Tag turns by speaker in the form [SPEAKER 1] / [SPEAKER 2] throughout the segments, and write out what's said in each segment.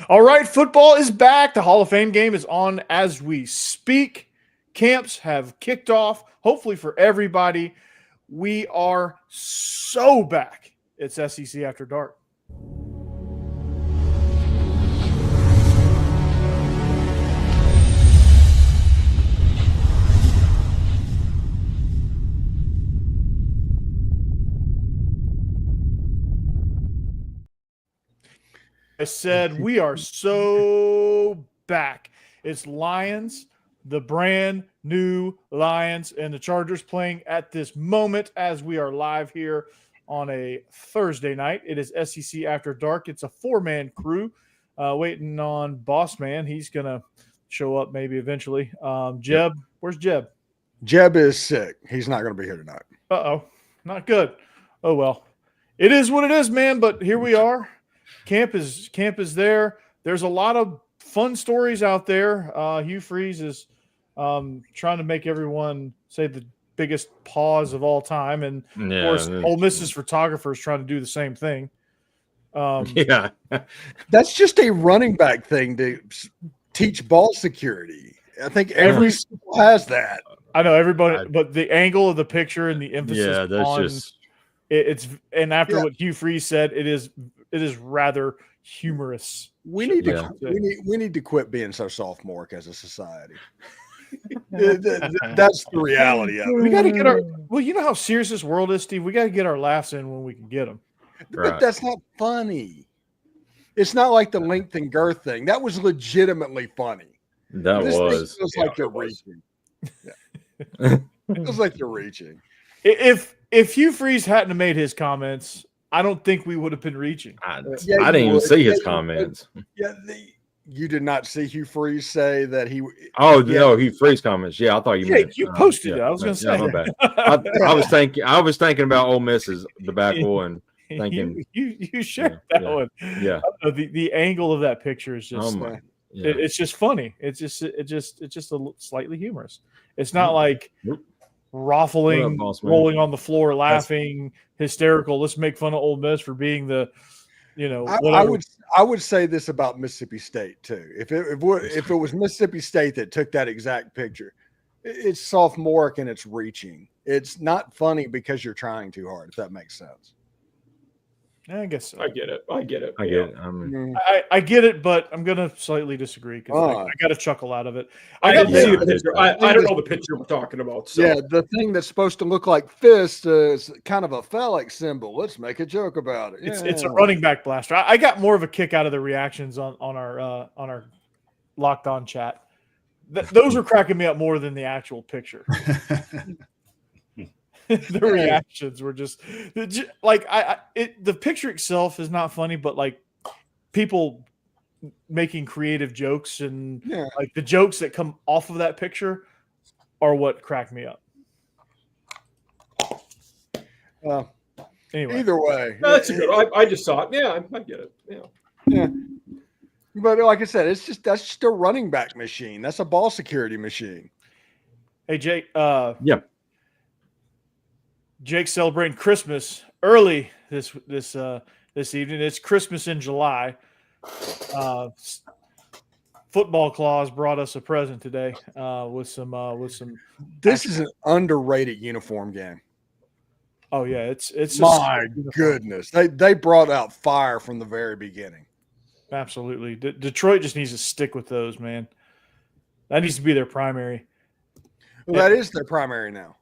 [SPEAKER 1] All right, football is back. The Hall of Fame game is on as we speak. Camps have kicked off, hopefully for everybody. We are so back. It's SEC After Dark. I said we are so back. It's Lions, the brand new Lions, and the Chargers playing at this moment as we are live here on a Thursday night. It is SEC After Dark. It's a four-man crew waiting on Boss Man. He's going to show up maybe eventually. Jeb, where's Jeb?
[SPEAKER 2] Jeb is sick. He's not going to be here tonight.
[SPEAKER 1] Uh-oh, not good. Oh, well. It is what it is, man, but here we are. Camp is there. There's a lot of fun stories out there. Hugh Freeze is trying to make everyone say the biggest pause of all time, and of course, Ole Miss's photographer is trying to do the same thing.
[SPEAKER 2] That's just a running back thing to teach ball security. I think every school has that.
[SPEAKER 1] I know everybody, but the angle of the picture and the emphasis on it's and after what Hugh Freeze said, it is rather humorous.
[SPEAKER 2] We need to quit being so sophomoric as a society. That's the reality of it.
[SPEAKER 1] We got to get our you know how serious this world is, Steve. We got to get our laughs in when we can get them.
[SPEAKER 2] But that's not funny. It's not like the length and girth thing. That was legitimately funny.
[SPEAKER 3] It
[SPEAKER 2] feels like you're reaching. It feels like you're reaching.
[SPEAKER 1] If Hugh Freeze hadn't have made his comments, I don't think we would have been reaching.
[SPEAKER 3] I didn't even see his comments.
[SPEAKER 2] You did not see Hugh Freeze say that he.
[SPEAKER 3] Oh no, Hugh Freeze comments. Yeah, I thought you meant
[SPEAKER 1] you posted it. I was going to say.
[SPEAKER 3] My bad. I was thinking about Ole Miss's the back wall and thinking
[SPEAKER 1] you shared that one.
[SPEAKER 3] Yeah,
[SPEAKER 1] the angle of that picture is just. It's just funny. It's just a slightly humorous. It's not like ruffling, rolling on the floor, laughing, hysterical. Let's make fun of Ole Miss for being the,
[SPEAKER 2] I would say this about Mississippi State too. If it was Mississippi State that took that exact picture, it's sophomoric and it's reaching. It's not funny because you're trying too hard. If that makes sense.
[SPEAKER 1] I guess so.
[SPEAKER 4] I get it.
[SPEAKER 3] I get it.
[SPEAKER 1] I get it, but I'm going to slightly disagree because I got a chuckle out of it.
[SPEAKER 4] I didn't see the picture. I don't know the picture we're talking about. So.
[SPEAKER 2] Yeah, the thing that's supposed to look like fist is kind of a phallic symbol. Let's make a joke about it.
[SPEAKER 1] It's a running back blaster. I got more of a kick out of the reactions on our Locked On chat. Those were cracking me up more than the actual picture. The reactions were just like the picture itself is not funny, but like people making creative jokes and like the jokes that come off of that picture are what cracked me up.
[SPEAKER 2] Well,
[SPEAKER 1] anyway,
[SPEAKER 2] either way,
[SPEAKER 4] that's good. I just saw it. Yeah, I get it.
[SPEAKER 2] Yeah. But like I said, that's just a running back machine. That's a ball security machine.
[SPEAKER 1] Hey Jake. Jake's celebrating Christmas early this evening. It's Christmas in July. Football Claus brought us a present today with some.
[SPEAKER 2] This is an underrated uniform game.
[SPEAKER 1] Oh yeah, it's
[SPEAKER 2] my goodness. They brought out fire from the very beginning.
[SPEAKER 1] Absolutely, Detroit just needs to stick with those, man. That needs to be their primary.
[SPEAKER 2] Well, that is their primary now.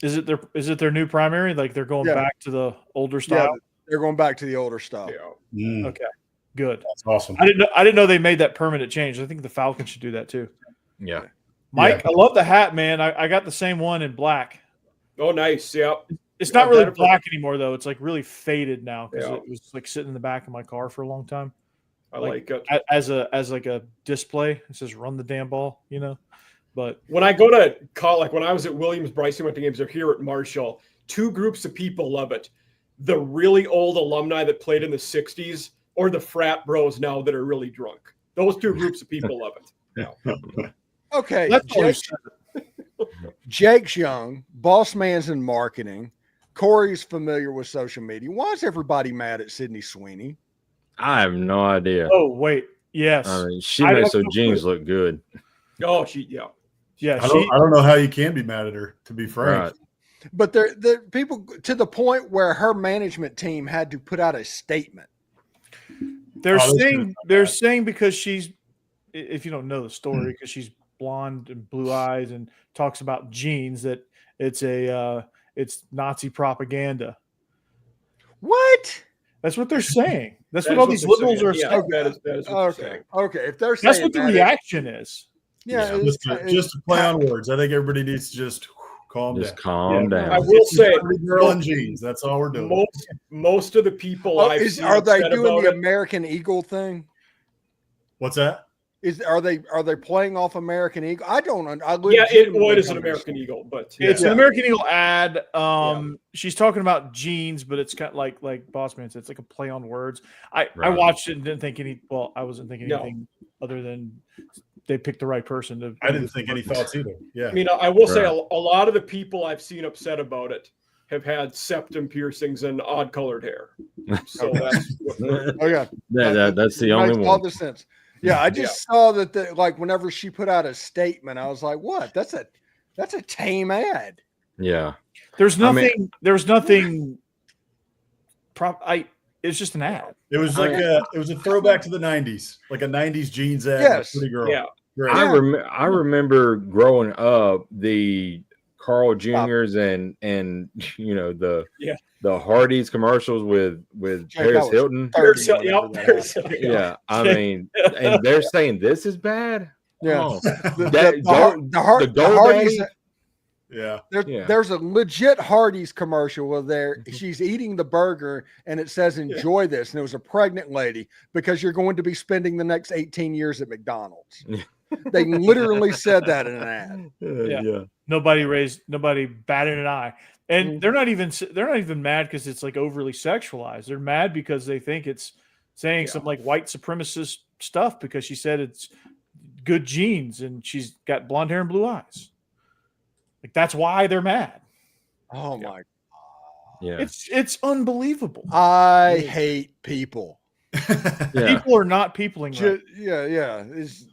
[SPEAKER 1] Is it their new primary? Like they're going back to the older style?
[SPEAKER 2] Yeah, they're going back to the older style.
[SPEAKER 1] Yeah. Okay, good.
[SPEAKER 5] That's awesome.
[SPEAKER 1] I didn't know they made that permanent change. I think the Falcons should do that too.
[SPEAKER 3] Yeah.
[SPEAKER 1] Mike, I love the hat, man. I got the same one in black.
[SPEAKER 4] Oh, nice. Yeah.
[SPEAKER 1] It's not really black anymore though. It's like really faded now because it was like sitting in the back of my car for a long time.
[SPEAKER 4] I like it
[SPEAKER 1] as like a display. It says "Run the damn ball," you know. But
[SPEAKER 4] when I go to call, like when I was at Williams, Bryson went to games, or here at Marshall, two groups of people love it. The really old alumni that played in the 60s or the frat bros now that are really drunk. Those two groups of people love it. Yeah.
[SPEAKER 2] Okay. Jake's young. Boss man's in marketing. Corey's familiar with social media. Why is everybody mad at Sydney Sweeney?
[SPEAKER 3] I have no idea.
[SPEAKER 1] Oh wait, yes,
[SPEAKER 3] I mean, she
[SPEAKER 1] I
[SPEAKER 3] makes
[SPEAKER 1] have
[SPEAKER 3] those
[SPEAKER 1] no
[SPEAKER 3] jeans
[SPEAKER 1] clue.
[SPEAKER 3] look good.
[SPEAKER 4] Oh,
[SPEAKER 1] yeah.
[SPEAKER 5] I don't know how you can be mad at her, to be frank.
[SPEAKER 3] Right.
[SPEAKER 2] But the people to the point where her management team had to put out a statement.
[SPEAKER 1] They're
[SPEAKER 5] Oh, this
[SPEAKER 1] saying
[SPEAKER 5] is not
[SPEAKER 1] they're
[SPEAKER 5] bad.
[SPEAKER 1] saying because she's, if you don't know the story, because she's blonde and blue eyes and talks about jeans, that it's it's Nazi propaganda.
[SPEAKER 2] What?
[SPEAKER 1] That's what they're saying. That's
[SPEAKER 4] That
[SPEAKER 1] what
[SPEAKER 4] is
[SPEAKER 1] all these
[SPEAKER 4] they're
[SPEAKER 1] liberals
[SPEAKER 4] saying.
[SPEAKER 1] are
[SPEAKER 4] Yeah,
[SPEAKER 1] saying.
[SPEAKER 4] that is what they're
[SPEAKER 2] Okay.
[SPEAKER 4] saying.
[SPEAKER 2] Okay. If they're saying
[SPEAKER 1] That's what the
[SPEAKER 2] that,
[SPEAKER 1] reaction is.
[SPEAKER 2] yeah,
[SPEAKER 3] Yeah.
[SPEAKER 5] Just to play on words. I think everybody needs to just calm
[SPEAKER 3] Just
[SPEAKER 5] down.
[SPEAKER 3] calm
[SPEAKER 1] Yeah.
[SPEAKER 3] down.
[SPEAKER 4] I will say,
[SPEAKER 5] Girl in jeans. That's all we're doing.
[SPEAKER 4] most of the people
[SPEAKER 2] Oh,
[SPEAKER 4] I've seen
[SPEAKER 2] are they
[SPEAKER 4] upset
[SPEAKER 2] doing
[SPEAKER 4] about
[SPEAKER 2] the
[SPEAKER 4] it,
[SPEAKER 2] American Eagle thing?
[SPEAKER 5] What's that?
[SPEAKER 2] Are they playing off American Eagle? I don't. I
[SPEAKER 4] yeah, it
[SPEAKER 2] legitimately
[SPEAKER 4] is an
[SPEAKER 2] don't
[SPEAKER 4] American
[SPEAKER 2] understand.
[SPEAKER 4] Eagle, but
[SPEAKER 5] Yeah.
[SPEAKER 1] It's an
[SPEAKER 2] Yeah.
[SPEAKER 1] American Eagle ad. She's talking about jeans, but it's kind of like Boss Man said, it's like a play on words. I
[SPEAKER 3] Right.
[SPEAKER 1] watched it and didn't think any. Well, I wasn't thinking
[SPEAKER 4] No.
[SPEAKER 1] anything other than they picked the right person to.
[SPEAKER 5] I didn't think any thoughts either. Yeah.
[SPEAKER 4] I mean, I will say
[SPEAKER 3] Right.
[SPEAKER 4] a lot of the people I've seen upset about it have had septum piercings and odd colored hair. So that's what
[SPEAKER 2] Oh yeah,
[SPEAKER 3] That's the
[SPEAKER 2] Makes
[SPEAKER 3] only
[SPEAKER 2] all
[SPEAKER 3] one.
[SPEAKER 2] the sense. Yeah, I just saw that. Like whenever she put out a statement, I was like, "What? That's a tame ad."
[SPEAKER 3] Yeah.
[SPEAKER 1] There's
[SPEAKER 3] I mean-
[SPEAKER 1] nothing. There's nothing. It's just an ad.
[SPEAKER 5] It was like it was a throwback to the '90s, like a '90s jeans ad.
[SPEAKER 2] Yes.
[SPEAKER 5] Pretty girl.
[SPEAKER 4] Yeah.
[SPEAKER 5] Great.
[SPEAKER 3] I remember growing up the Carl Juniors and you know the Hardee's commercials with
[SPEAKER 2] Jake,
[SPEAKER 3] Paris
[SPEAKER 2] that was
[SPEAKER 3] Hilton.
[SPEAKER 2] 30
[SPEAKER 4] Yep,
[SPEAKER 2] whenever that
[SPEAKER 4] Paris
[SPEAKER 2] happened.
[SPEAKER 4] Hilton.
[SPEAKER 3] Yeah, I mean, and they're saying this is bad.
[SPEAKER 2] Yeah.
[SPEAKER 3] Oh,
[SPEAKER 2] The
[SPEAKER 3] the
[SPEAKER 2] Hardee's.
[SPEAKER 3] GoDaddy?
[SPEAKER 5] Yeah.
[SPEAKER 3] Yeah.
[SPEAKER 2] There's a legit Hardee's commercial where
[SPEAKER 3] Mhm.
[SPEAKER 2] she's eating the burger and it says "Enjoy this," and it was a pregnant lady because you're going to be spending the next 18 years at McDonald's.
[SPEAKER 3] Yeah.
[SPEAKER 2] They literally said that in an ad.
[SPEAKER 1] Yeah. Nobody batted an eye, and they're not even mad because it's like overly sexualized. They're mad because they think it's saying some like white supremacist stuff because she said it's good genes and she's got blonde hair and blue eyes. Like that's why they're mad.
[SPEAKER 2] Oh my!
[SPEAKER 3] Yeah.
[SPEAKER 1] It's unbelievable.
[SPEAKER 2] I hate people.
[SPEAKER 3] Yeah.
[SPEAKER 1] People are not peopling right.
[SPEAKER 2] Yeah.
[SPEAKER 1] It's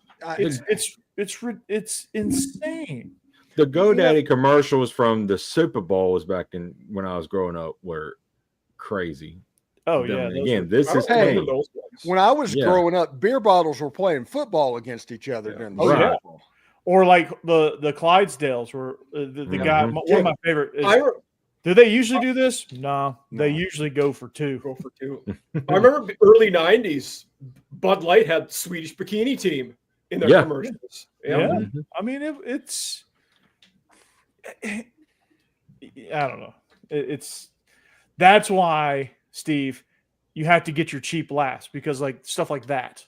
[SPEAKER 1] insane.
[SPEAKER 3] The GoDaddy commercials from the Super Bowls back in when I was growing up were crazy.
[SPEAKER 1] Oh
[SPEAKER 3] I
[SPEAKER 1] yeah.
[SPEAKER 3] mean,
[SPEAKER 1] those
[SPEAKER 3] again,
[SPEAKER 1] were-
[SPEAKER 3] this
[SPEAKER 4] I
[SPEAKER 3] is
[SPEAKER 4] don't remember
[SPEAKER 3] tame.
[SPEAKER 4] those ones.
[SPEAKER 2] When I was
[SPEAKER 3] Yeah.
[SPEAKER 2] growing up, beer bottles were playing football against each other during the
[SPEAKER 1] Oh,
[SPEAKER 2] Super
[SPEAKER 3] yeah.
[SPEAKER 2] Bowl.
[SPEAKER 1] Or like the Clydesdales were the guy.
[SPEAKER 3] Mhm.
[SPEAKER 1] One of my favorite. Is,
[SPEAKER 4] I
[SPEAKER 1] do they usually do this? No, they
[SPEAKER 2] No.
[SPEAKER 1] usually go for two.
[SPEAKER 4] go for two. I remember early '90s. Bud Light had Swedish bikini team in their
[SPEAKER 3] Yeah.
[SPEAKER 4] commercials.
[SPEAKER 1] Yeah.
[SPEAKER 3] Mhm.
[SPEAKER 1] I mean, it's. I don't know. That's why, Steve, you have to get your cheap laughs because like stuff like that.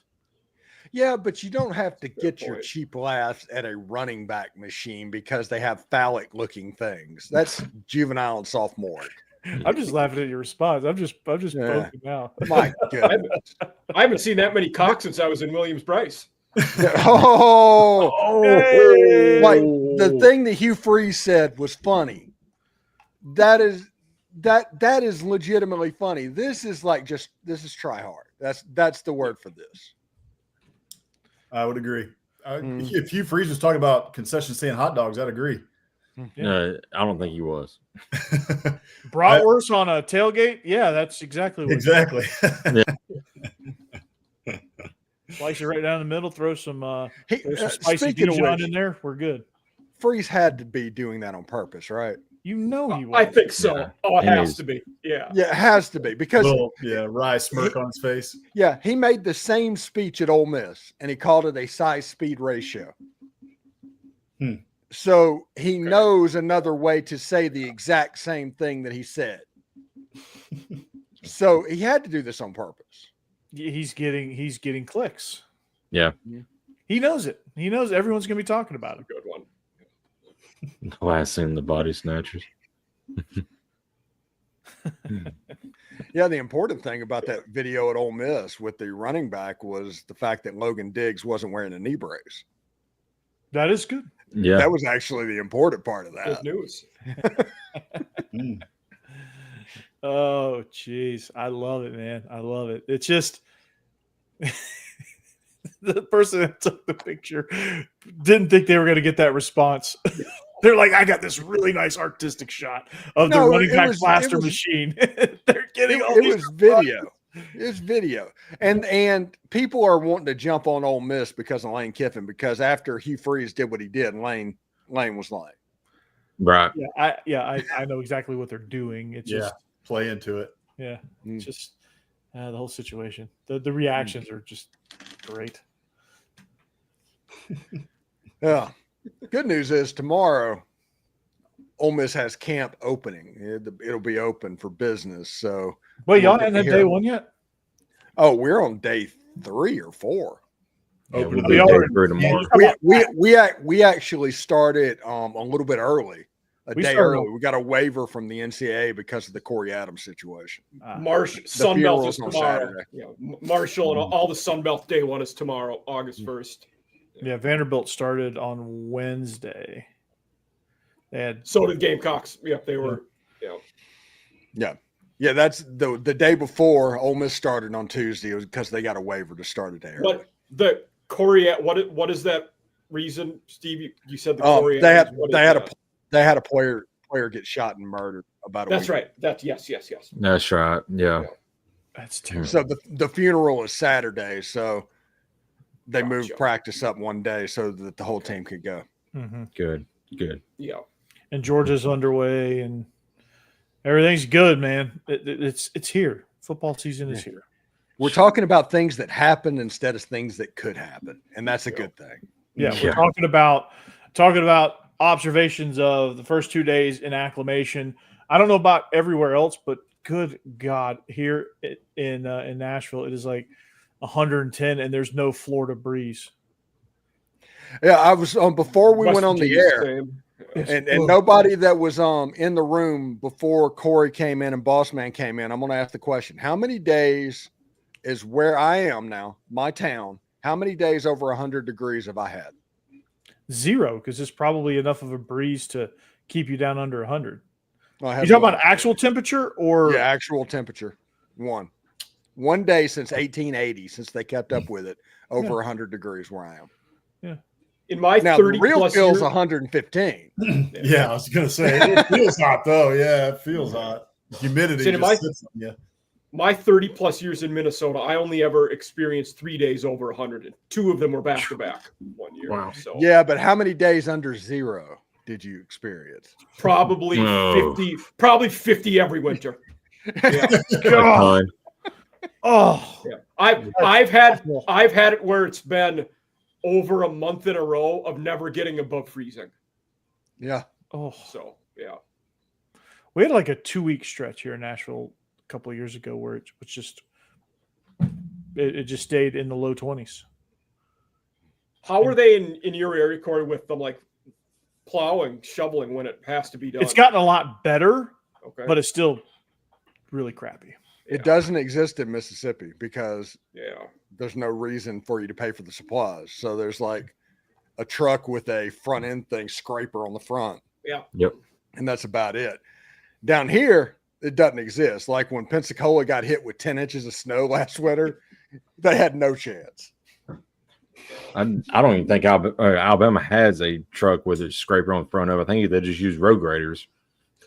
[SPEAKER 2] Yeah, but you don't have to get your
[SPEAKER 4] point.
[SPEAKER 2] cheap laughs at a running back machine because they have phallic looking things. That's juvenile and sophomore.
[SPEAKER 1] I'm just laughing at your response. I'm just
[SPEAKER 2] Yeah.
[SPEAKER 1] poking out.
[SPEAKER 2] My goodness.
[SPEAKER 4] I haven't seen that many cocks since I was in Williams-Brice.
[SPEAKER 2] Oh,
[SPEAKER 1] Hey!
[SPEAKER 2] like the thing that Hugh Freeze said was funny. That is legitimately funny. This is try hard. That's the word for this.
[SPEAKER 5] I would agree.
[SPEAKER 2] Mm.
[SPEAKER 5] If Hugh Freeze was talking about concession stand hot dogs, I'd agree.
[SPEAKER 3] I don't think he was.
[SPEAKER 1] Bratwurst on a tailgate? Yeah, that's exactly what.
[SPEAKER 5] Exactly.
[SPEAKER 1] Slice it right down the middle. Throw some spicy
[SPEAKER 2] Speaking of
[SPEAKER 1] Dijon
[SPEAKER 2] which,
[SPEAKER 1] in there. We're good.
[SPEAKER 2] Freeze had to be doing that on purpose, right?
[SPEAKER 1] You know he was.
[SPEAKER 4] I think so.
[SPEAKER 3] Yeah.
[SPEAKER 4] Oh, it
[SPEAKER 3] It
[SPEAKER 4] has
[SPEAKER 3] is.
[SPEAKER 4] to be. Yeah.
[SPEAKER 2] Yeah, it has to be because
[SPEAKER 5] Wry smirk on his face.
[SPEAKER 2] yeah, he made the same speech at Ole Miss and he called it a size speed ratio.
[SPEAKER 5] Hmm.
[SPEAKER 2] So he knows another way to say the exact same thing that he said. So he had to do this on purpose.
[SPEAKER 1] He's getting clicks.
[SPEAKER 3] Yeah.
[SPEAKER 1] He knows it. He knows everyone's going to be talking about him.
[SPEAKER 4] Good one.
[SPEAKER 3] Last in the body snatchers.
[SPEAKER 2] Yeah, the important thing about that video at Ole Miss with the running back was the fact that Logan Diggs wasn't wearing a knee brace.
[SPEAKER 1] That is good.
[SPEAKER 3] Yeah.
[SPEAKER 2] That was actually the important part of
[SPEAKER 4] Good
[SPEAKER 2] that.
[SPEAKER 4] news.
[SPEAKER 5] Mm.
[SPEAKER 1] Oh, jeez. I love it, man. I love it. It's just, the person that took the picture didn't think they were going to get that response. They're like, I got this really nice artistic shot of the running back blaster machine. They're getting all these.
[SPEAKER 2] It was video. It's video. And people are wanting to jump on Ole Miss because of Lane Kiffin, because after Hugh Freeze did what he did, Lane was Lane.
[SPEAKER 3] Right.
[SPEAKER 1] I know exactly what they're doing. It's just
[SPEAKER 5] play into it.
[SPEAKER 1] Yeah. It's just the whole situation. The reactions are just great.
[SPEAKER 2] Yeah. Good news is tomorrow, Ole Miss has camp opening. It'll be open for business. So,
[SPEAKER 1] wait, y'all hadn't had day one yet?
[SPEAKER 2] Oh, we're on day 3 or 4.
[SPEAKER 3] Yeah,
[SPEAKER 5] Open
[SPEAKER 2] we actually started a little bit early, day early. We got a waiver from the NCAA because of the Corey Adams situation.
[SPEAKER 4] Sunbelt is tomorrow. Yeah, Marshall and all the Sunbelt day one is tomorrow, August 1st.
[SPEAKER 1] Yeah, Vanderbilt started on Wednesday.
[SPEAKER 4] So did Gamecocks. Yep, they were.
[SPEAKER 2] Yeah. That's the day before Ole Miss started on Tuesday. It was because they got a waiver to start a day early.
[SPEAKER 4] But the Corey, what is that reason, Steve? You said the Corey.
[SPEAKER 2] They had a player get shot and murdered about a week.
[SPEAKER 4] That's right. Yes.
[SPEAKER 3] That's right. Yeah.
[SPEAKER 1] That's terrible.
[SPEAKER 2] So the funeral is Saturday, so they moved practice up one day so that the whole team could go.
[SPEAKER 1] Mm-hmm.
[SPEAKER 3] Good.
[SPEAKER 4] Yeah.
[SPEAKER 1] And Georgia's underway, and everything's good, man. It's here. Football season is here.
[SPEAKER 2] We're talking about things that happen instead of things that could happen, and that's a good thing.
[SPEAKER 1] Yeah, we're talking about observations of the first 2 days in acclimation. I don't know about everywhere else, but good God, here in Nashville, it is like 110, and there's no Florida breeze.
[SPEAKER 2] Yeah, I was before we went on the air, and nobody that was in the room before Corey came in and Bossman came in. I'm going to ask the question: how many days is where I am now, my town? How many days over 100 degrees have I had?
[SPEAKER 1] 0, because it's probably enough of a breeze to keep you down under 100.
[SPEAKER 2] You
[SPEAKER 1] talking about actual temperature or
[SPEAKER 2] actual temperature? One day since 1880, since they kept up with it, over 100 degrees where I am.
[SPEAKER 1] Yeah.
[SPEAKER 4] In my
[SPEAKER 2] now,
[SPEAKER 4] 30
[SPEAKER 2] the real
[SPEAKER 4] plus
[SPEAKER 2] feels
[SPEAKER 4] years,
[SPEAKER 2] 115.
[SPEAKER 5] Yeah, I was gonna say it feels hot though. Yeah, it feels hot. Humidity just sits on you.
[SPEAKER 4] My 30 plus years in Minnesota, I only ever experienced 3 days over 100, and 2 of them were back to back one year.
[SPEAKER 3] Wow.
[SPEAKER 4] So
[SPEAKER 2] yeah, but how many days under 0 did you experience?
[SPEAKER 4] Probably 50. Probably 50 every winter. Yeah.
[SPEAKER 1] God. Oh,
[SPEAKER 4] yeah. I've had it where it's been over a month in a row of never getting above freezing.
[SPEAKER 2] Yeah.
[SPEAKER 1] Oh,
[SPEAKER 4] so yeah.
[SPEAKER 1] We had like a 2-week stretch here in Nashville a couple of years ago where it was just it just stayed in the low 20s.
[SPEAKER 4] How are they in your area, Corey, with them like plowing, shoveling when it has to be done?
[SPEAKER 1] It's gotten a lot better,
[SPEAKER 4] but
[SPEAKER 1] it's still really crappy.
[SPEAKER 2] It doesn't exist in Mississippi because
[SPEAKER 4] yeah,
[SPEAKER 2] there's no reason for you to pay for the supplies. So there's like a truck with a front end thing scraper on the front.
[SPEAKER 4] Yeah.
[SPEAKER 3] Yep.
[SPEAKER 2] And that's about it. Down here, it doesn't exist. Like when Pensacola got hit with 10 inches of snow last winter, they had no chance.
[SPEAKER 3] I don't even think Alabama has a truck with a scraper on the front of it. I think they just use road graders.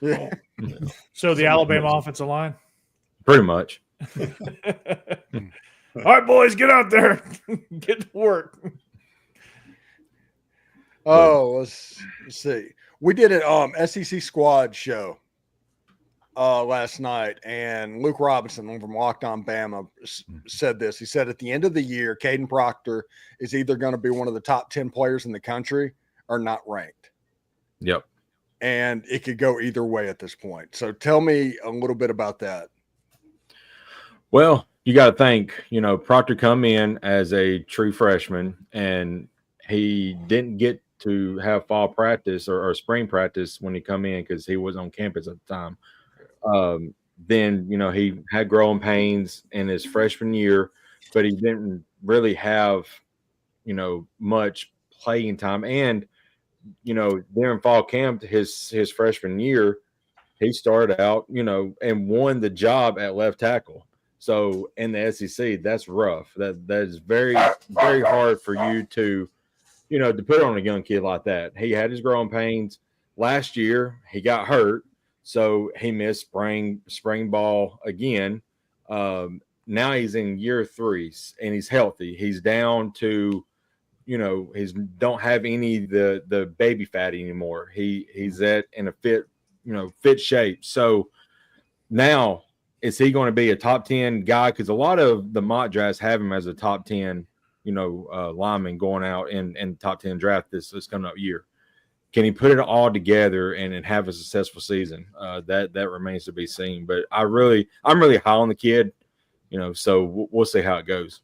[SPEAKER 2] Yeah.
[SPEAKER 1] So the Alabama offensive line?
[SPEAKER 3] Pretty much.
[SPEAKER 1] All right, boys, get out there. Get to work.
[SPEAKER 2] Oh, let's see. We did an SEC squad show last night, and Luke Robinson from Locked On Bama said this. He said at the end of the year, Caden Proctor is either going to be one of the top 10 players in the country or not ranked.
[SPEAKER 3] Yep.
[SPEAKER 2] And it could go either way at this point. So tell me a little bit about that.
[SPEAKER 3] Well, you got to think, Proctor come in as a true freshman, and he didn't get to have fall practice or spring practice when he come in because he was on campus at the time. Then, he had growing pains in his freshman year, but he didn't really have, much playing time. And, during fall camp, his freshman year, he started out, and won the job at left tackle. So in the SEC, that's rough. That is very, very hard for you to, to put on a young kid like that. He had his growing pains last year. He got hurt, so he missed spring ball again. Now he's in year 3 and he's healthy. He's down to, he's don't have any the baby fat anymore. He's in a fit shape. So now, is he going to be a top 10 guy? Because a lot of the mock drafts have him as a top 10, lineman going out in top 10 draft this coming up year. Can he put it all together and have a successful season? That remains to be seen. But I'm really high on the kid, so we'll see how it goes.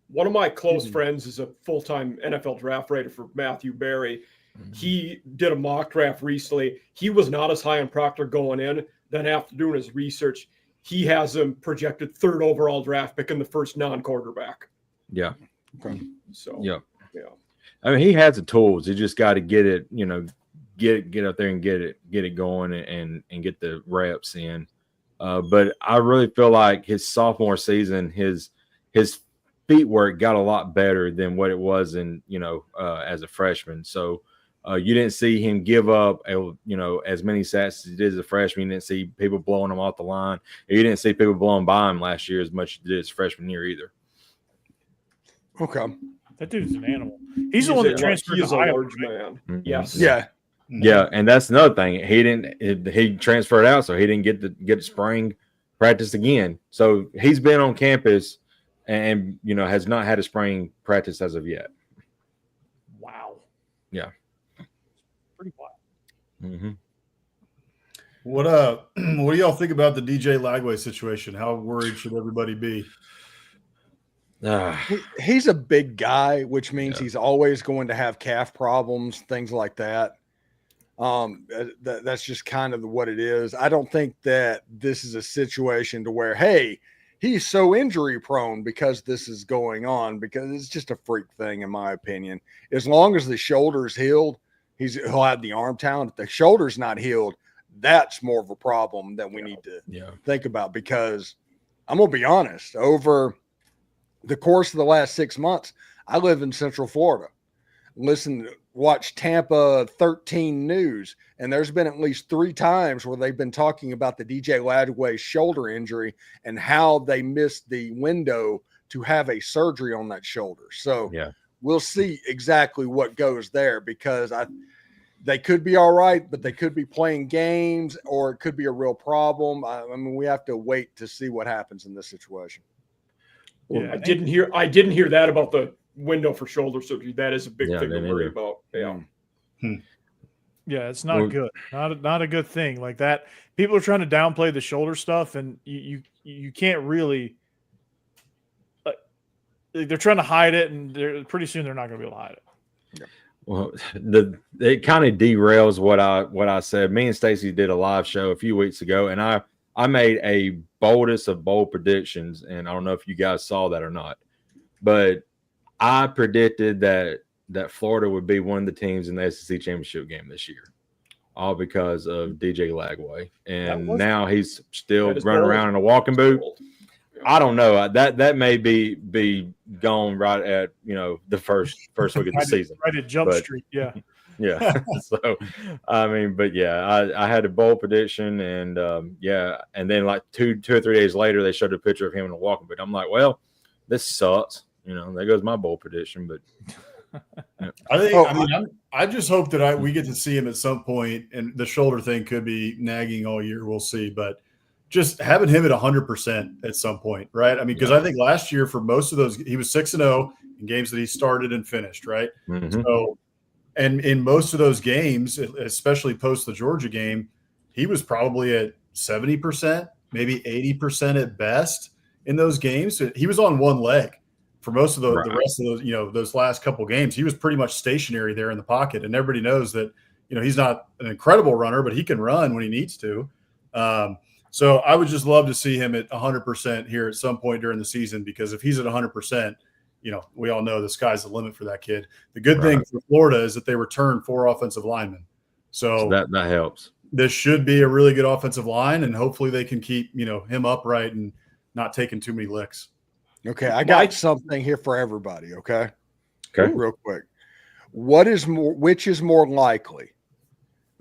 [SPEAKER 4] One of my close friends is a full-time NFL draft writer for Matthew Berry. He did a mock draft recently. He was not as high on Proctor going in. Then after doing his research, he has him projected 3rd overall draft pick in the first non-quarterback.
[SPEAKER 3] Yeah.
[SPEAKER 2] Okay.
[SPEAKER 4] So
[SPEAKER 3] yeah.
[SPEAKER 4] Yeah.
[SPEAKER 3] I mean, he has the tools. He just got to get it, get up there and get it going and get the reps in. But I really feel like his sophomore season, his feet work got a lot better than what it was in, as a freshman. So you didn't see him give up, as many sacks as he did as a freshman. You didn't see people blowing him off the line. You didn't see people blowing by him last year as much as he did his freshman year either.
[SPEAKER 2] Okay.
[SPEAKER 1] That dude's an animal. He's the one that transferred
[SPEAKER 4] He's
[SPEAKER 1] to
[SPEAKER 4] a
[SPEAKER 1] Iowa.
[SPEAKER 4] large man.
[SPEAKER 3] Mhm.
[SPEAKER 4] Yes.
[SPEAKER 2] Yeah.
[SPEAKER 3] Yeah, and that's another thing. He transferred out, so he didn't get spring practice again. So he's been on campus and has not had a spring practice as of yet.
[SPEAKER 1] Wow.
[SPEAKER 3] Yeah.
[SPEAKER 1] Pretty wild.
[SPEAKER 3] Mm-hmm.
[SPEAKER 5] What do y'all think about the DJ Lagway situation? How worried should everybody be?
[SPEAKER 2] He's a big guy, which means he's always going to have calf problems, things like that. That's just kind of what it is. I don't think that this is a situation to where, hey, he's so injury prone because this is going on, because it's just a freak thing, in my opinion. As long as the shoulder's healed, he'll have the arm talent. If the shoulder's not healed, that's more of a problem that we need to think about, because I'm going to be honest, over the course of the last 6 months, I live in Central Florida. Watch Tampa 13 News, and there's been at least 3 times where they've been talking about the DJ Lagway shoulder injury and how they missed the window to have a surgery on that shoulder. So we'll see exactly what goes there, because they could be all right, but they could be playing games, or it could be a real problem. I mean, we have to wait to see what happens in this situation.
[SPEAKER 1] Yeah,
[SPEAKER 4] I didn't hear that about the window for shoulder surgery. That is a big thing to worry about. Yeah.
[SPEAKER 1] Yeah, it's not good. Not a good thing like that. People are trying to downplay the shoulder stuff, and you can't really. They're trying to hide it, and pretty soon they're not going to be able to hide it.
[SPEAKER 2] Yeah.
[SPEAKER 3] Well, it kind of derails what I said. Me and Stacy did a live show a few weeks ago, and I made a boldest of bold predictions, and I don't know if you guys saw that or not, but I predicted that Florida would be one of the teams in the SEC championship game this year, all because of DJ Lagway, and now he's still running around in a walking boot. I don't know. That may be gone right at the first week of the season.
[SPEAKER 1] Right at Jump Street, yeah.
[SPEAKER 3] Yeah. So, I mean, but yeah, I had a bold prediction, and and then like two or 3 days later, they showed a picture of him in a walking boot. I'm like, well, this sucks. There goes my bold prediction. But
[SPEAKER 5] I just hope that we get to see him at some point, and the shoulder thing could be nagging all year. We'll see, but just having him at 100% at some point, right? I mean, because I think last year for most of those, he was 6-0 in games that he started and finished, right?
[SPEAKER 3] Mm-hmm.
[SPEAKER 5] So, and in most of those games, especially post the Georgia game, he was probably at 70%, maybe 80% at best in those games. He was on one leg for most of the rest of those, those last couple games. He was pretty much stationary there in the pocket, and everybody knows that, he's not an incredible runner, but he can run when he needs to. So I would just love to see him at 100% here at some point during the season, because if he's at 100%, we all know the sky's the limit for that kid. The good thing for Florida is that they returned 4 offensive linemen. So
[SPEAKER 3] that helps.
[SPEAKER 5] This should be a really good offensive line, and hopefully they can keep, him upright and not taking too many licks.
[SPEAKER 2] Okay, I got something here for everybody. Okay, real quick. Which is more likely?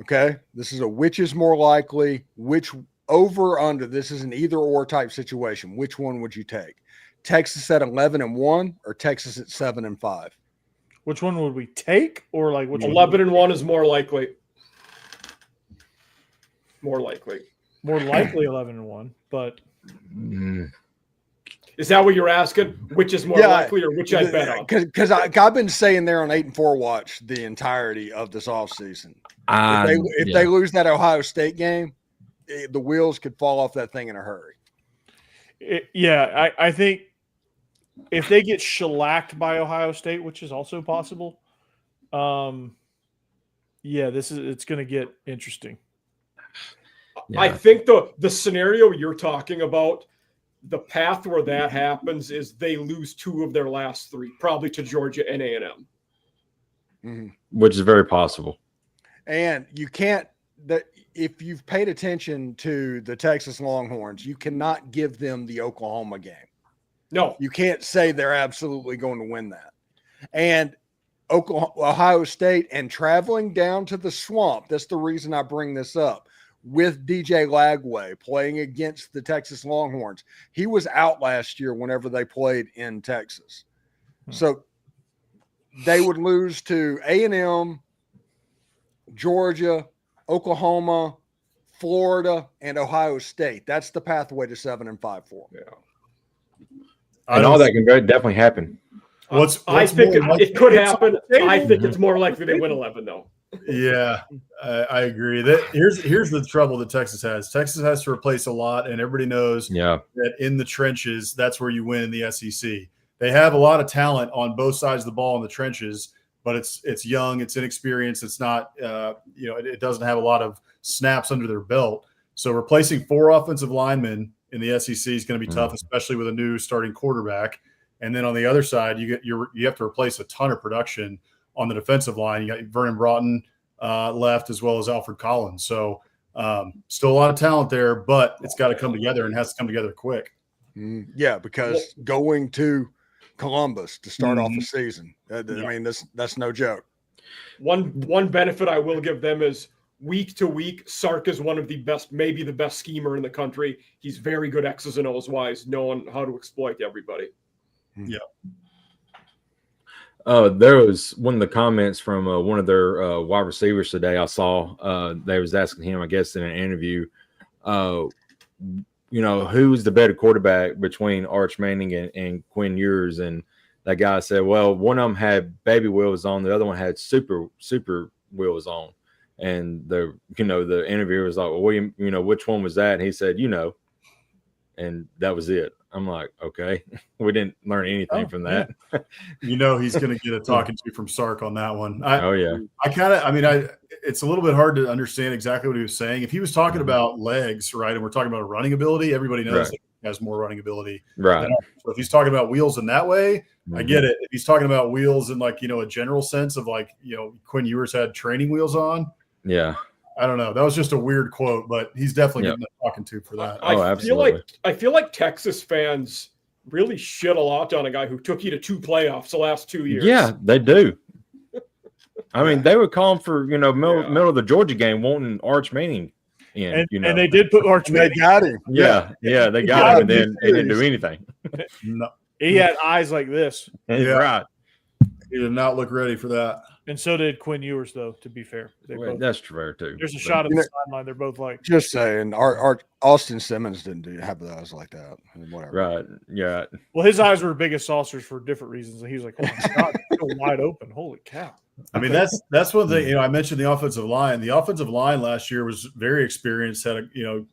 [SPEAKER 2] Okay, this is a which is more likely. Which over or under? This is an either or type situation. Which one would you take? Texas at 11-1 or Texas at 7-5?
[SPEAKER 1] Which one would we take, or like which
[SPEAKER 4] 11-1 is more likely. More likely.
[SPEAKER 1] More likely 11-1, but
[SPEAKER 4] is that what you're asking? Which is more likely, or which I bet on?
[SPEAKER 2] Because I've been saying they're on 8-4 watch the entirety of this offseason. If they lose that Ohio State game, the wheels could fall off that thing in a hurry.
[SPEAKER 1] I think if they get shellacked by Ohio State, which is also possible, it's going to get interesting.
[SPEAKER 4] Yeah. I think the scenario you're talking about, the path where that happens is they lose 2 of their last 3, probably to Georgia and A&M.
[SPEAKER 2] Mm-hmm.
[SPEAKER 3] Which is very possible.
[SPEAKER 2] And you can't if you've paid attention to the Texas Longhorns, you cannot give them the Oklahoma game.
[SPEAKER 4] No.
[SPEAKER 2] You can't say they're absolutely going to win that. And Ohio State and traveling down to the swamp, that's the reason I bring this up, with DJ Lagway playing against the Texas Longhorns. He was out last year whenever they played in Texas. So they would lose to A&M, Georgia, Oklahoma, Florida, and Ohio State. That's the pathway to 7-5 for them.
[SPEAKER 4] Yeah.
[SPEAKER 3] And all that can definitely happen.
[SPEAKER 4] I think it could happen. I think it's more likely they win 11, though.
[SPEAKER 5] Yeah, I agree. Here's the trouble that Texas has. Texas has to replace a lot, and everybody knows that in the trenches, that's where you win in the SEC. They have a lot of talent on both sides of the ball in the trenches, but it's young, it's inexperienced, it's not it doesn't have a lot of snaps under their belt. So replacing 4 offensive linemen in the SEC is going to be tough, especially with a new starting quarterback. And then on the other side, you have to replace a ton of production on the defensive line. You got Vernon Broughton left, as well as Alfred Collins. So still a lot of talent there, but it's got to come together and has to come together quick.
[SPEAKER 2] Yeah, because going to Columbus to start off the season, I mean, that's no joke.
[SPEAKER 4] One benefit I will give them is week to week, Sark is one of the best, maybe the best schemer in the country. He's very good X's and O's wise, knowing how to exploit everybody.
[SPEAKER 5] Yeah.
[SPEAKER 3] There was one of the comments from one of their wide receivers today. I saw they was asking him, I guess, in an interview, who's the better quarterback between Arch Manning and Quinn Ewers? And that guy said, well, one of them had baby wheels on, the other one had super wheels on. And the interviewer was like, well, which one was that? And he said, and that was it. I'm like, okay, we didn't learn anything from that.
[SPEAKER 5] He's going to get a talking to from Sark on that one. It's a little bit hard to understand exactly what he was saying. If he was talking about legs, right, and we're talking about running ability, everybody knows that he has more running ability.
[SPEAKER 3] Right.
[SPEAKER 5] So if he's talking about wheels in that way, I get it. If he's talking about wheels in a general sense of Quinn Ewers had training wheels on.
[SPEAKER 3] Yeah.
[SPEAKER 5] I don't know. That was just a weird quote, but he's definitely getting talking to for that.
[SPEAKER 4] I feel like Texas fans really shit a lot on a guy who took you to 2 playoffs the last 2 years.
[SPEAKER 3] Yeah, they do. I mean, they were calling for middle of the Georgia game, wanting Arch Manning in.
[SPEAKER 1] And they did put Arch Manning.
[SPEAKER 2] They got him.
[SPEAKER 3] Yeah, they got him, and then they didn't do anything.
[SPEAKER 5] No.
[SPEAKER 1] He had eyes like this.
[SPEAKER 3] Right.
[SPEAKER 5] He did not look ready for that.
[SPEAKER 1] And so did Quinn Ewers, though, to be fair.
[SPEAKER 3] That's fair, too.
[SPEAKER 1] There's a shot of the sideline. They're both like.
[SPEAKER 2] Just saying, our Austin Simmons didn't have the eyes like that. Whatever.
[SPEAKER 3] Right. Yeah.
[SPEAKER 1] Well, his eyes were big as saucers for different reasons. And he was like, oh, my God, so wide open. Holy cow.
[SPEAKER 5] I mean, that's one thing, I mentioned the offensive line. The offensive line last year was very experienced, had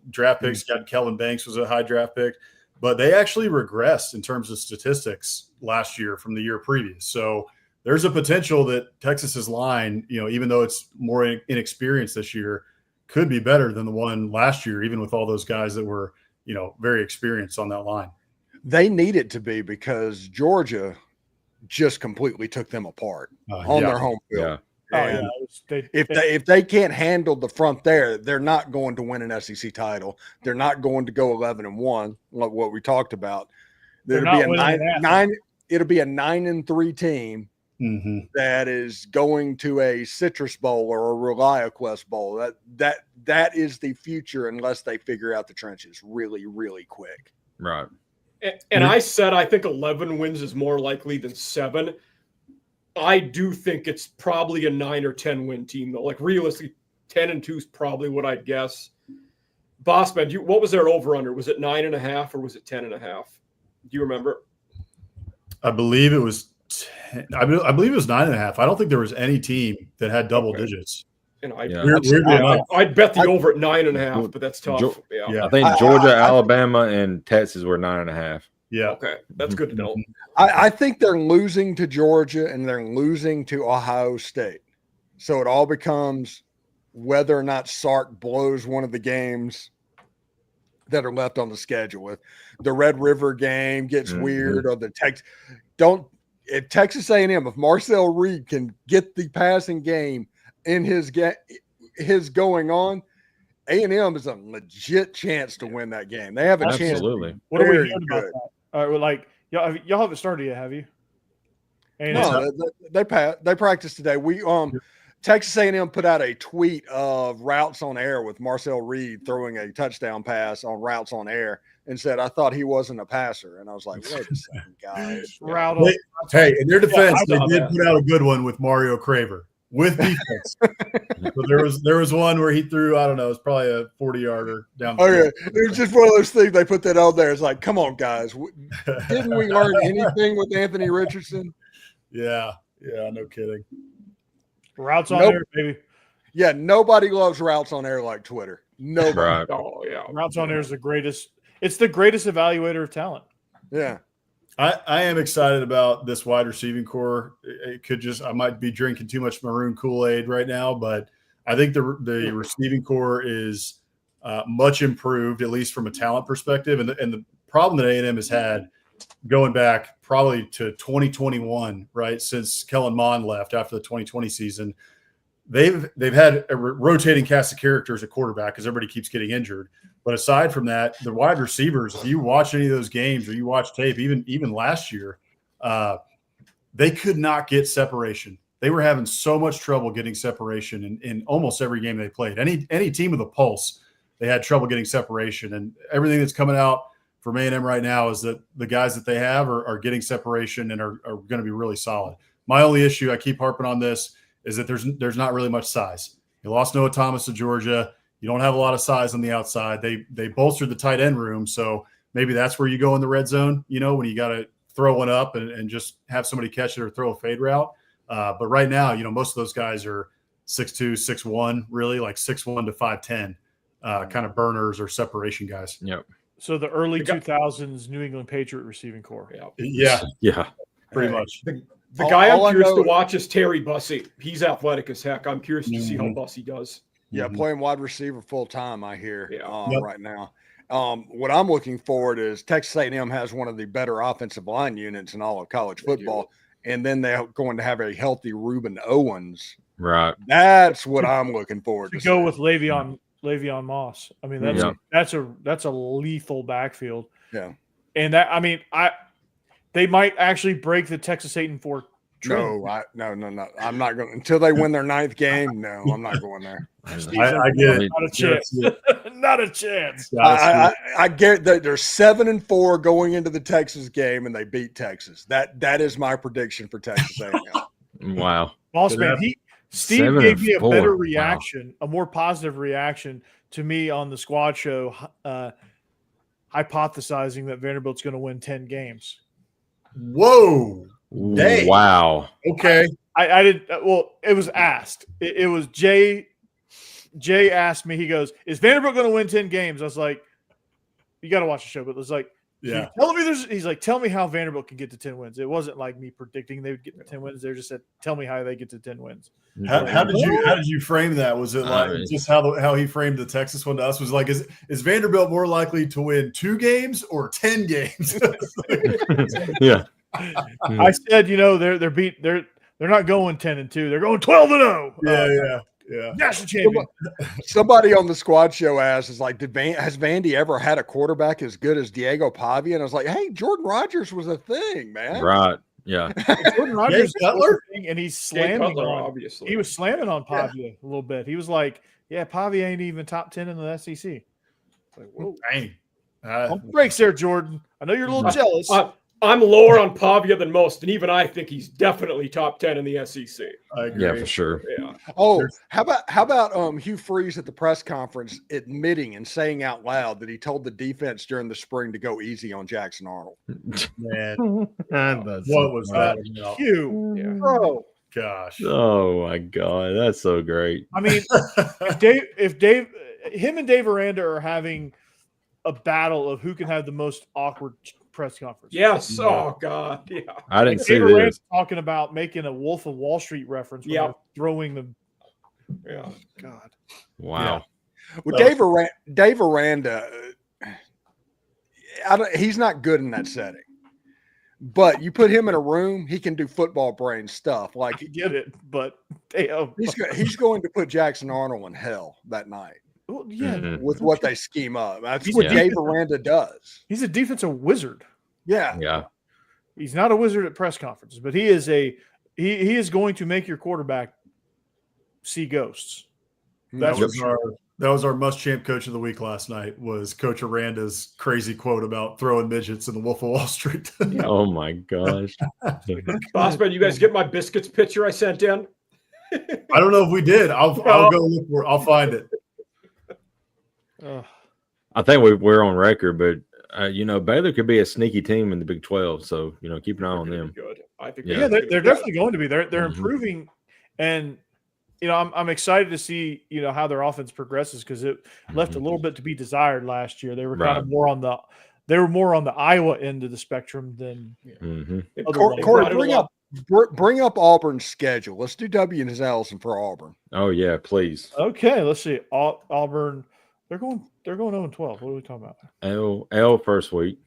[SPEAKER 5] draft picks. Got Kelvin Banks was a high draft pick, but they actually regressed in terms of statistics last year from the year previous. So there's a potential that Texas's line, even though it's more inexperienced this year, could be better than the one last year, even with all those guys that were, very experienced on that line.
[SPEAKER 2] They need it to be because Georgia just completely took them apart on their home field. And
[SPEAKER 1] They,
[SPEAKER 2] if they can't handle the front there, they're not going to win an SEC title. They're not going to go 11-1, like what we talked about.
[SPEAKER 1] They're
[SPEAKER 2] It'll be
[SPEAKER 1] not winning an
[SPEAKER 2] nine. It'll be a 9-3 team
[SPEAKER 5] Mm-hmm.
[SPEAKER 2] that is going to a Citrus Bowl or a ReliaQuest Bowl. That is the future unless they figure out the trenches really, really quick.
[SPEAKER 3] Right.
[SPEAKER 4] And I said I think 11 wins is more likely than 7. I do think it's probably a 9 or 10 win team though. Like realistically, 10-2 is probably what I'd guess. Bossman, what was their over under? Was it 9.5 or was it 10.5? Do you remember?
[SPEAKER 5] I believe it was. I believe it was 9.5. I don't think there was any team that had double digits.
[SPEAKER 4] And
[SPEAKER 5] I'd
[SPEAKER 4] bet the over at 9.5, but that's tough.
[SPEAKER 5] Yeah.
[SPEAKER 3] I think Georgia, Alabama, and Texas were 9.5.
[SPEAKER 5] Yeah.
[SPEAKER 4] Okay, that's good to know.
[SPEAKER 2] I think they're losing to Georgia and they're losing to Ohio State. So it all becomes whether or not Sark blows one of the games that are left on the schedule. If the Red River game gets weird or the if Texas A&M, if Marcel Reed can get the passing game in his going on, A&M is a legit chance to win that game. They have a chance.
[SPEAKER 3] Absolutely.
[SPEAKER 1] What are we
[SPEAKER 2] Very
[SPEAKER 1] hearing about
[SPEAKER 2] good.
[SPEAKER 1] that? All right, well, like y'all haven't started yet, have you?
[SPEAKER 2] No, they practiced today. We Texas A&M put out a tweet of routes on air with Marcel Reed throwing a touchdown pass on routes on air and said, "I thought he wasn't a passer." And I was like, "Wait a second, guys."
[SPEAKER 5] Hey, in their defense,
[SPEAKER 4] I
[SPEAKER 5] they
[SPEAKER 4] saw
[SPEAKER 5] did
[SPEAKER 4] that.
[SPEAKER 5] put out a good one with Mario Craver with defense. So there was one where he threw, I don't know, it's probably a 40-yarder down the
[SPEAKER 2] Oh yeah,
[SPEAKER 5] field.
[SPEAKER 2] it was just one of those things they put that on there. It's like, come on, guys, didn't we learn anything with Anthony Richardson?
[SPEAKER 5] Yeah, no kidding.
[SPEAKER 1] Routes on
[SPEAKER 2] Nope.
[SPEAKER 1] air, baby.
[SPEAKER 2] Yeah, nobody loves routes on air like Twitter. Nobody.
[SPEAKER 3] Right.
[SPEAKER 4] Oh yeah,
[SPEAKER 1] Routes on air is the greatest. It's the greatest evaluator of talent.
[SPEAKER 2] Yeah.
[SPEAKER 5] I am excited about this wide receiving core. It could just, I might be drinking too much maroon Kool-Aid right now, but I think the receiving core is much improved, at least from a talent perspective. And the problem that A&M has had going back probably to 2021, right, since Kellen Mond left after the 2020 season, they've had a rotating cast of characters at quarterback because everybody keeps getting injured. But aside from that, the wide receivers, if you watch any of those games or you watch tape, even last year, they could not get separation. They were having so much trouble getting separation in almost every game they played. Any team with a pulse, they had trouble getting separation. And everything that's coming out from A&M right now is that the guys that they have are getting separation and are going to be really solid. My only issue, I keep harping on this, is that there's not really much size. You lost Noah Thomas to Georgia. You don't have a lot of size on the outside. They bolstered the tight end room, so maybe that's where you go in the red zone, when you got to throw one up and just have somebody catch it or throw a fade route. But right now, most of those guys are 6'2", 6'1", really like 6'1" to 5'10", kind of burners or separation guys.
[SPEAKER 3] Yep.
[SPEAKER 1] So the early 2000s New England Patriot receiving core.
[SPEAKER 5] Yeah, pretty much.
[SPEAKER 4] The guy
[SPEAKER 2] all
[SPEAKER 4] I'm curious
[SPEAKER 2] I know-
[SPEAKER 4] to watch is Terry Bussey. He's athletic as heck. I'm curious to see how Bussey does.
[SPEAKER 2] Yeah, playing wide receiver full time, I hear
[SPEAKER 4] Yeah.
[SPEAKER 2] right now. What I'm looking forward is Texas A&M has one of the better offensive line units in all of college football, and then they're going to have a healthy Reuben Owens.
[SPEAKER 3] Right.
[SPEAKER 2] That's what I'm looking forward
[SPEAKER 1] To
[SPEAKER 2] to.
[SPEAKER 1] go with Le'Veon Moss. I mean, that's a lethal backfield.
[SPEAKER 2] Yeah.
[SPEAKER 1] And they might actually break the Texas 8-4 trend.
[SPEAKER 2] No. I'm not going until they win their 9th game. No, I'm not going there.
[SPEAKER 5] I get it.
[SPEAKER 1] Not a chance. Not a chance.
[SPEAKER 2] I get that they're 7-4 going into the Texas game, and they beat Texas. That is my prediction for Texas A&M.
[SPEAKER 3] Wow.
[SPEAKER 1] Boss man, Steve gave me a
[SPEAKER 3] 7-4.
[SPEAKER 1] better reaction, a more positive reaction to me on the squad show, hypothesizing that Vanderbilt's going to win 10 games.
[SPEAKER 5] Whoa. Dang.
[SPEAKER 3] Wow.
[SPEAKER 5] Okay.
[SPEAKER 1] I did. Well, it was asked. It was Jay. Jay asked me. He goes, "Is Vanderbilt going to win 10 games?" I was like, "You got to watch the show." But it was like,
[SPEAKER 5] Yeah.
[SPEAKER 1] tell me he's like, "Tell me how Vanderbilt can get to 10 wins." It wasn't like me predicting they would get to 10 wins. They just said, "Tell me how they get to 10 wins."
[SPEAKER 5] How did you frame that? Was it like just how he framed the Texas one to us? Was like, is Vanderbilt more likely to win 2 games or 10 games?
[SPEAKER 3] Yeah.
[SPEAKER 1] I said, they're They're not going 10-2. They're going 12-0.
[SPEAKER 5] Yeah.
[SPEAKER 1] National champion.
[SPEAKER 2] Somebody on the squad show asked, "Is like, has Vandy ever had a quarterback as good as Diego Pavia?" And I was like, "Hey, Jordan Rogers was a thing, man."
[SPEAKER 3] Right. Yeah.
[SPEAKER 1] Jordan Rogers
[SPEAKER 5] Jay Cutler?
[SPEAKER 1] and he's
[SPEAKER 4] Jay
[SPEAKER 1] slamming
[SPEAKER 4] Cutler,
[SPEAKER 1] on.
[SPEAKER 4] obviously.
[SPEAKER 1] He was slamming on Pavia a little bit. He was like, "Yeah, Pavia ain't even top 10 in the SEC." It's like, whoa.
[SPEAKER 5] Dang.
[SPEAKER 1] Pump the brakes there, Jordan. I know you're a little jealous.
[SPEAKER 4] I'm lower on Pavia than most, and even I think he's definitely top 10 in the SEC.
[SPEAKER 5] I agree.
[SPEAKER 3] Yeah, for sure.
[SPEAKER 4] Yeah.
[SPEAKER 2] Oh, how about Hugh Freeze at the press conference admitting and saying out loud that he told the defense during the spring to go easy on Jackson Arnold?
[SPEAKER 5] Man,
[SPEAKER 3] That's
[SPEAKER 5] what was that about?
[SPEAKER 1] Hugh.
[SPEAKER 4] Yeah.
[SPEAKER 2] Bro,
[SPEAKER 5] Gosh.
[SPEAKER 3] Oh my God. That's so great.
[SPEAKER 1] I mean, him and Dave Aranda are having a battle of who can have the most awkward press conference.
[SPEAKER 4] Yes.
[SPEAKER 5] Yeah.
[SPEAKER 4] Oh God. Yeah.
[SPEAKER 3] I didn't see
[SPEAKER 1] Dave Aranda's
[SPEAKER 3] this.
[SPEAKER 1] talking about making a Wolf of Wall Street reference. When
[SPEAKER 4] Yeah.
[SPEAKER 1] they're throwing the
[SPEAKER 4] Yeah.
[SPEAKER 1] God.
[SPEAKER 3] Wow.
[SPEAKER 2] well, Dave Aranda, he's not good in that setting. But you put him in a room, he can do football brain stuff.
[SPEAKER 1] I
[SPEAKER 2] Like
[SPEAKER 1] get it, but damn.
[SPEAKER 2] he's going to put Jackson Arnold in hell that night
[SPEAKER 1] Well, yeah,
[SPEAKER 3] Mhm.
[SPEAKER 2] with what they scheme up. That's
[SPEAKER 1] He's
[SPEAKER 2] what
[SPEAKER 3] a
[SPEAKER 2] Dave Aranda does.
[SPEAKER 1] he's a defensive wizard.
[SPEAKER 2] Yeah.
[SPEAKER 3] Yeah.
[SPEAKER 1] He's not a wizard at press conferences, but he is he is going to make your quarterback see ghosts. That's
[SPEAKER 5] That was our Muschamp coach of the week last night. Was Coach Aranda's crazy quote about throwing midgets in the Wolf of Wall Street?
[SPEAKER 3] Oh my gosh.
[SPEAKER 4] Bossman, you guys get my biscuits picture I sent in?
[SPEAKER 5] I don't know if we did. I'll go look for it. I'll find it.
[SPEAKER 1] Ugh.
[SPEAKER 3] I think we're on record, but Baylor could be a sneaky team in the Big 12. So keep an eye on them.
[SPEAKER 4] Good. I think.
[SPEAKER 3] Yeah.
[SPEAKER 1] Yeah, they're definitely going to be. They're
[SPEAKER 3] Mhm.
[SPEAKER 1] improving, and I'm excited to see how their offense progresses because it left a little bit to be desired last year. They were kind of more on the Iowa end of the spectrum than
[SPEAKER 3] Mm-hmm.
[SPEAKER 2] Corey, bring up Auburn's schedule. Let's do W's and L's for Auburn.
[SPEAKER 3] Oh yeah, please.
[SPEAKER 1] okay. Let's see. Auburn, they're going 0-12. What are we talking about?
[SPEAKER 3] L first week.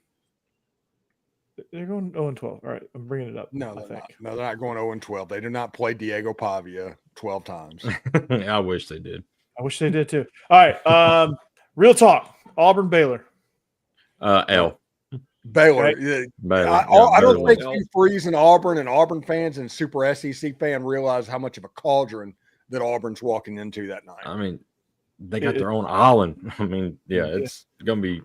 [SPEAKER 1] They're going 0-12. All right, I'm bringing it up.
[SPEAKER 2] No,
[SPEAKER 1] I
[SPEAKER 2] they're
[SPEAKER 1] think.
[SPEAKER 2] not. No, they're not going 0-12. They do not play Diego Pavia 12 times.
[SPEAKER 3] I wish they did.
[SPEAKER 1] I wish they did too. All right, real talk. Auburn Baylor.
[SPEAKER 3] L.
[SPEAKER 2] Baylor.
[SPEAKER 1] Right.
[SPEAKER 2] Yeah,
[SPEAKER 3] Baylor.
[SPEAKER 2] I don't
[SPEAKER 3] Baylor.
[SPEAKER 2] think Hugh Freeze and Auburn fans and super SEC fan realize how much of a cauldron that Auburn's walking into that night.
[SPEAKER 3] I mean, they got their own island. I mean, yeah, it's gonna be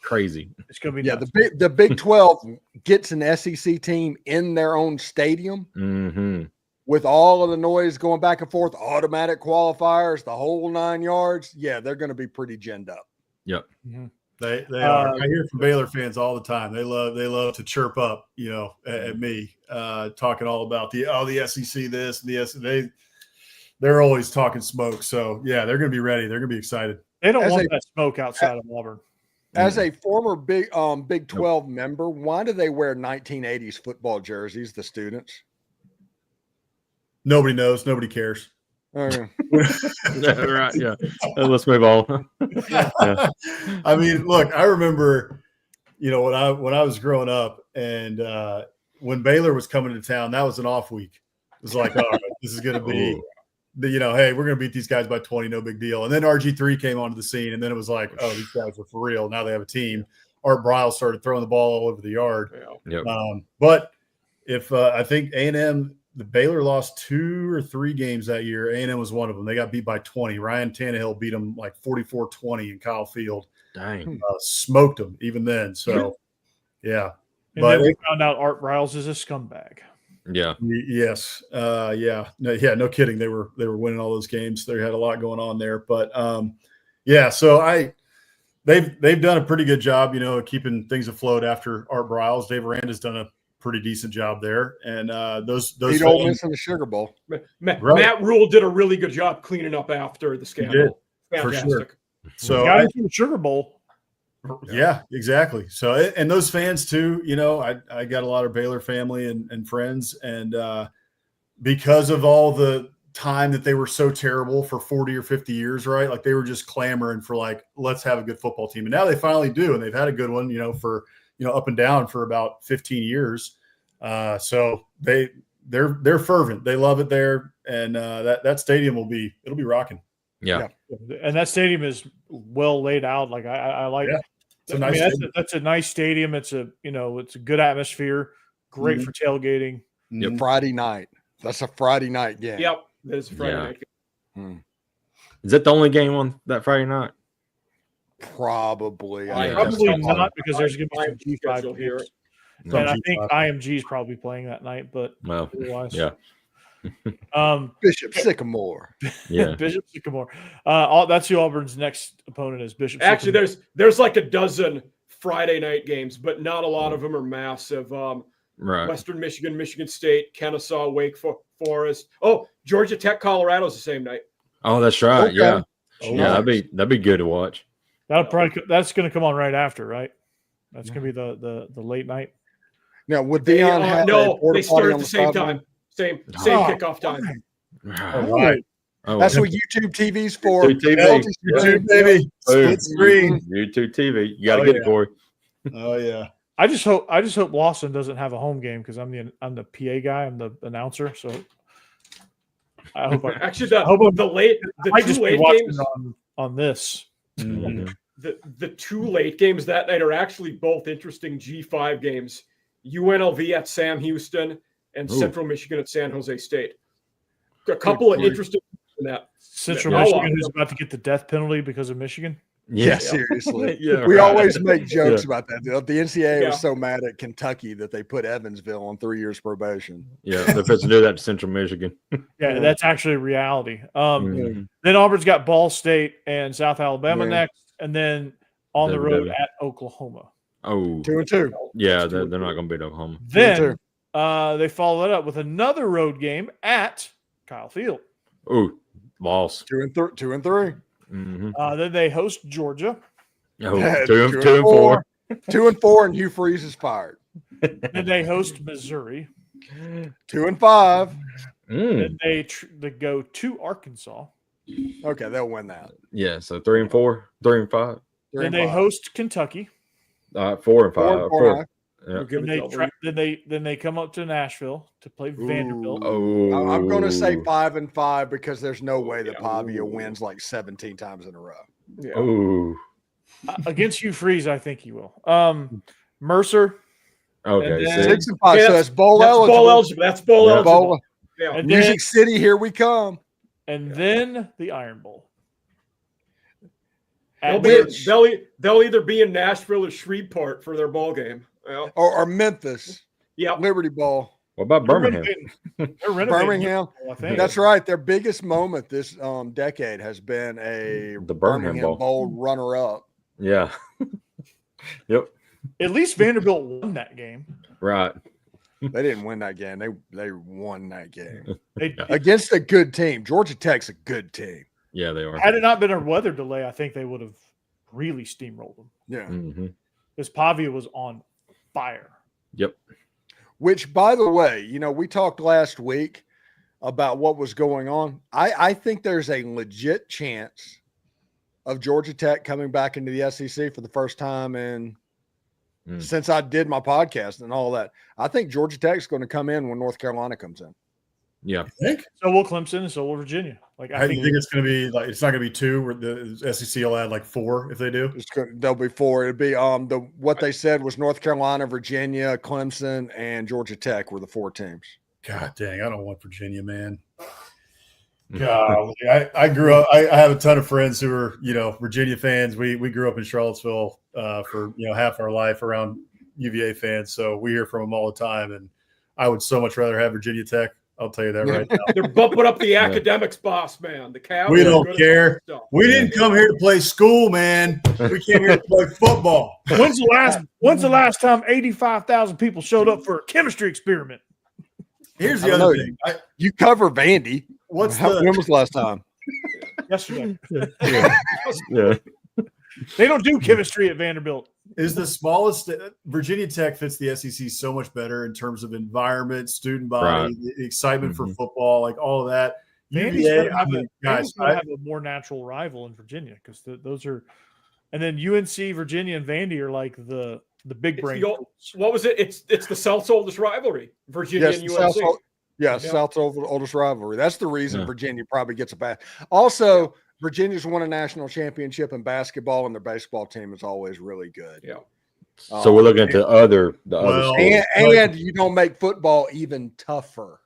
[SPEAKER 3] crazy.
[SPEAKER 1] It's going to be
[SPEAKER 2] Yeah,
[SPEAKER 1] nuts.
[SPEAKER 2] the Big 12 gets an SEC team in their own stadium
[SPEAKER 3] Mm-hmm.
[SPEAKER 2] with all of the noise going back and forth, automatic qualifiers, the whole 9 yards. Yeah, they're going to be pretty ginned up.
[SPEAKER 3] Yep.
[SPEAKER 1] Mhm.
[SPEAKER 5] They are. I hear from Baylor fans all the time. They love to chirp up, at me, talking all about the SEC this and the SEC. They're always talking smoke. So yeah, they're going to be ready. They're going to be excited.
[SPEAKER 1] They don't
[SPEAKER 2] As
[SPEAKER 1] want
[SPEAKER 2] a-
[SPEAKER 1] that smoke outside of Auburn.
[SPEAKER 2] As a former Big 12 member, why do they wear 1980s football jerseys, the students?
[SPEAKER 5] Nobody knows. Nobody cares.
[SPEAKER 3] Yeah, right. Yeah. Let's move on. Yeah.
[SPEAKER 5] I mean, look, I remember, when I was growing up, and when Baylor was coming to town, that was an off week. It was like, all right, this is going to be,
[SPEAKER 3] Ooh.
[SPEAKER 5] hey, we're going to beat these guys by 20, no big deal. And then RG3 came onto the scene, and then it was like, oh, these guys are for real. Now they have a team. Art Briles started throwing the ball all over the yard.
[SPEAKER 4] Yeah.
[SPEAKER 3] Yep.
[SPEAKER 5] But if I think A&M, the Baylor lost 2 or 3 games that year. A&M was one of them. They got beat by 20. Ryan Tannehill beat them like 44-20 in Kyle Field.
[SPEAKER 3] Dang.
[SPEAKER 5] Smoked them even then. So, yeah.
[SPEAKER 1] And
[SPEAKER 5] But
[SPEAKER 1] then we found out Art Briles is a scumbag.
[SPEAKER 3] Yeah.
[SPEAKER 5] Yes. No kidding. They were winning all those games. They had a lot going on there. But so they've done a pretty good job, of keeping things afloat after Art Briles. Dave Aranda's done a pretty decent job there. And those
[SPEAKER 2] Beat Ole Miss in the Sugar Bowl.
[SPEAKER 4] Matt Rule did a really good job cleaning up after the scandal.
[SPEAKER 5] for
[SPEAKER 4] Fantastic.
[SPEAKER 5] sure. So
[SPEAKER 1] Got into the Sugar Bowl.
[SPEAKER 5] yeah, exactly. So, and those fans too, I got a lot of Baylor family and friends, and because of all the time that they were so terrible for 40 or 50 years, right? Like they were just clamoring for like, let's have a good football team. And now they finally do. And they've had a good one, for, up and down for about 15 years. So they're fervent. They love it there, and that stadium will be rocking.
[SPEAKER 3] Yeah.
[SPEAKER 1] And that stadium is well laid out. Like I like.
[SPEAKER 5] Yeah. It's a nice stadium.
[SPEAKER 1] That's a nice stadium. It's a good atmosphere. Great for tailgating.
[SPEAKER 3] Yep.
[SPEAKER 2] Friday night. That's a Friday night game.
[SPEAKER 4] Yep, that's Friday
[SPEAKER 3] Yeah.
[SPEAKER 4] night.
[SPEAKER 3] Is that the only game on that Friday night?
[SPEAKER 2] Probably.
[SPEAKER 3] Yeah.
[SPEAKER 1] Probably not, because there's going to be some
[SPEAKER 4] Schedule
[SPEAKER 1] G5
[SPEAKER 4] here.
[SPEAKER 1] games.
[SPEAKER 3] No.
[SPEAKER 1] And I think IMG is probably playing that night, but
[SPEAKER 3] Well,
[SPEAKER 1] otherwise,
[SPEAKER 3] yeah.
[SPEAKER 2] Bishop Sycamore.
[SPEAKER 3] Yeah.
[SPEAKER 1] Bishop Sycamore. That's who Auburn's next opponent is. Bishop.
[SPEAKER 4] Actually,
[SPEAKER 1] Sycamore.
[SPEAKER 4] there's like a dozen Friday night games, but not a lot of them are massive.
[SPEAKER 3] Right.
[SPEAKER 4] Western Michigan, Michigan State, Kennesaw, Wake Forest. Oh, Georgia Tech, Colorado's the same night.
[SPEAKER 3] Oh, that's right.
[SPEAKER 2] Okay.
[SPEAKER 3] Yeah.
[SPEAKER 5] Oh,
[SPEAKER 3] Yeah, that'd be good to watch.
[SPEAKER 1] that's going to come on right after, right? That's going to be the late night.
[SPEAKER 2] Now, would Dion have a
[SPEAKER 4] no,
[SPEAKER 2] porta
[SPEAKER 4] they
[SPEAKER 2] potty
[SPEAKER 4] start
[SPEAKER 2] on
[SPEAKER 4] at the
[SPEAKER 2] the
[SPEAKER 4] same
[SPEAKER 2] sideline?
[SPEAKER 4] time. Same
[SPEAKER 1] Oh,
[SPEAKER 4] kickoff time.
[SPEAKER 5] All right.
[SPEAKER 3] Oh,
[SPEAKER 2] That's what YouTube TV's for.
[SPEAKER 3] YouTube TV.
[SPEAKER 2] YouTube,
[SPEAKER 5] baby.
[SPEAKER 3] Boom.
[SPEAKER 5] Split screen.
[SPEAKER 3] YouTube TV. You got to
[SPEAKER 5] Oh,
[SPEAKER 3] get
[SPEAKER 5] yeah.
[SPEAKER 3] it, Corey.
[SPEAKER 5] Oh yeah.
[SPEAKER 1] I just hope Lawson doesn't have a home game, because I'm the PA guy. I'm the announcer, so I hope
[SPEAKER 4] Actually,
[SPEAKER 1] I hope
[SPEAKER 4] the
[SPEAKER 1] might
[SPEAKER 4] two
[SPEAKER 1] just be
[SPEAKER 4] late
[SPEAKER 1] watching
[SPEAKER 4] games,
[SPEAKER 1] on this.
[SPEAKER 3] Mhm.
[SPEAKER 4] the two late games that night are actually both interesting G5 games. UNLV at Sam Houston and
[SPEAKER 3] Ooh.
[SPEAKER 4] Central Michigan at San Jose State. A couple of interesting in that.
[SPEAKER 1] Central
[SPEAKER 4] Yeah.
[SPEAKER 1] Michigan, who's about to get the death penalty because of Michigan.
[SPEAKER 2] Yeah, seriously.
[SPEAKER 3] Yeah,
[SPEAKER 2] We
[SPEAKER 3] right.
[SPEAKER 2] always make jokes about that. The NCAA
[SPEAKER 4] Yeah.
[SPEAKER 2] was so mad at Kentucky that they put Evansville on 3 years probation.
[SPEAKER 3] Yeah, they're supposed to do that to Central Michigan.
[SPEAKER 1] Yeah, that's actually reality.
[SPEAKER 3] Mhm.
[SPEAKER 1] Then Auburn's got Ball State and South Alabama
[SPEAKER 2] Yeah.
[SPEAKER 1] next, and then on the road
[SPEAKER 3] WW.
[SPEAKER 1] at Oklahoma.
[SPEAKER 3] Oh,
[SPEAKER 2] 2-2.
[SPEAKER 3] yeah, they're not going to beat Oklahoma.
[SPEAKER 1] Then they follow it up with another road game at Kyle Field.
[SPEAKER 3] Oh, loss.
[SPEAKER 2] 2-3.
[SPEAKER 3] Mm-hmm.
[SPEAKER 1] Then they host Georgia.
[SPEAKER 3] Oh,
[SPEAKER 2] Yeah,
[SPEAKER 3] 2-4.
[SPEAKER 2] 2-4, and Hugh Freeze is fired.
[SPEAKER 1] Then they host Missouri.
[SPEAKER 2] 2-5.
[SPEAKER 3] Mm.
[SPEAKER 1] Then they go to Arkansas.
[SPEAKER 2] Okay, they'll win that.
[SPEAKER 3] Yeah, so 3-4, 3-5,
[SPEAKER 1] Then they host Kentucky.
[SPEAKER 3] 4-5.
[SPEAKER 2] 4-5.
[SPEAKER 3] Yeah.
[SPEAKER 4] We'll give
[SPEAKER 1] And
[SPEAKER 4] it
[SPEAKER 1] then they come up to Nashville to play Vanderbilt.
[SPEAKER 3] Oh,
[SPEAKER 2] I'm going to say 5-5 because there's no way that Pavia wins like 17 times in a row.
[SPEAKER 4] Yeah.
[SPEAKER 3] Oh,
[SPEAKER 1] Against Hugh Freeze, I think he will. Mercer.
[SPEAKER 3] okay.
[SPEAKER 1] And
[SPEAKER 3] see?
[SPEAKER 1] then-
[SPEAKER 2] 6-5.
[SPEAKER 4] Yeah,
[SPEAKER 2] So that's bowl
[SPEAKER 4] That's
[SPEAKER 2] eligible.
[SPEAKER 4] bowl eligible. That's bowl
[SPEAKER 3] Yeah.
[SPEAKER 4] eligible.
[SPEAKER 2] Bowl-
[SPEAKER 4] Yeah.
[SPEAKER 1] And then,
[SPEAKER 2] Music City, here we come.
[SPEAKER 1] then the Iron Bowl.
[SPEAKER 4] They'll,
[SPEAKER 1] At
[SPEAKER 4] be,
[SPEAKER 1] which-
[SPEAKER 4] they'll either be in Nashville or Shreveport for their bowl game. Yeah.
[SPEAKER 2] Or Memphis.
[SPEAKER 4] Yeah.
[SPEAKER 2] Liberty Bowl.
[SPEAKER 3] What about
[SPEAKER 1] they're
[SPEAKER 3] Birmingham?
[SPEAKER 1] renovating
[SPEAKER 2] Birmingham.
[SPEAKER 1] I think.
[SPEAKER 2] That's right. Their biggest moment this decade has been a
[SPEAKER 3] The Birmingham Bowl.
[SPEAKER 2] runner-up.
[SPEAKER 3] Yeah. Yep.
[SPEAKER 1] At least Vanderbilt won that game.
[SPEAKER 3] Right.
[SPEAKER 2] They didn't win that game. They won that game
[SPEAKER 1] They,
[SPEAKER 2] against a good team. Georgia Tech's a good team.
[SPEAKER 3] Yeah, they are.
[SPEAKER 1] Had it not been a weather delay, I think they would have really steamrolled them.
[SPEAKER 2] Yeah.
[SPEAKER 3] Mm-hmm.
[SPEAKER 1] Because Pavia was on fire.
[SPEAKER 3] Yep.
[SPEAKER 2] Which, by the way, we talked last week about what was going on. I think there's a legit chance of Georgia Tech coming back into the SEC for the first time since I did my podcast and all that. I think Georgia Tech's going to come in when North Carolina comes in.
[SPEAKER 3] Yeah.
[SPEAKER 5] think?
[SPEAKER 1] So will Clemson and so will Virginia. Like
[SPEAKER 5] I think it's going to be like it's not going to be 2. Where the SEC will add like 4 if they do.
[SPEAKER 2] There'll be 4. It'll be what they said was North Carolina, Virginia, Clemson, and Georgia Tech were the 4 teams.
[SPEAKER 5] God dang, I don't want Virginia, man. God, I grew up. I have a ton of friends who are Virginia fans. We grew up in Charlottesville for half our life around UVA fans, so we hear from them all the time. And I would so much rather have Virginia Tech. I'll tell you that right now.
[SPEAKER 4] They're bumping up the academics, boss man. The Cavs.
[SPEAKER 5] We
[SPEAKER 4] are
[SPEAKER 5] don't
[SPEAKER 4] good at
[SPEAKER 5] care.
[SPEAKER 4] that stuff.
[SPEAKER 5] We didn't come here to play school, man. We came here to play football.
[SPEAKER 1] When's the last time 85,000 people showed up for a chemistry experiment?
[SPEAKER 5] Here's
[SPEAKER 2] I
[SPEAKER 5] the
[SPEAKER 2] don't
[SPEAKER 5] other
[SPEAKER 2] know.
[SPEAKER 5] thing.
[SPEAKER 2] You cover Vandy.
[SPEAKER 5] What's
[SPEAKER 2] When was the last time?
[SPEAKER 1] Yesterday.
[SPEAKER 3] Yeah.
[SPEAKER 1] They don't do chemistry at Vanderbilt.
[SPEAKER 5] is the smallest. Virginia Tech fits the SEC so much better in terms of environment, student body, the excitement for football, like all of that.
[SPEAKER 1] Vandy's
[SPEAKER 5] UVA,
[SPEAKER 1] going
[SPEAKER 5] guys,
[SPEAKER 1] to have a more natural rival in Virginia because those are, and then UNC, Virginia, and Vandy are like the big brain.
[SPEAKER 4] What was it? It's the South's oldest rivalry, Virginia
[SPEAKER 2] Yes,
[SPEAKER 4] and
[SPEAKER 2] the
[SPEAKER 4] UNC.
[SPEAKER 2] South- Yeah,
[SPEAKER 1] Yeah.
[SPEAKER 2] South's oldest rivalry. That's the reason
[SPEAKER 3] Yeah.
[SPEAKER 2] Virginia probably gets a bat. Also, Virginia's won a national championship in basketball, and their baseball team is always really good.
[SPEAKER 4] Yeah.
[SPEAKER 3] So we're looking at the other
[SPEAKER 5] Well,
[SPEAKER 3] schools.
[SPEAKER 2] And you don't make football even tougher.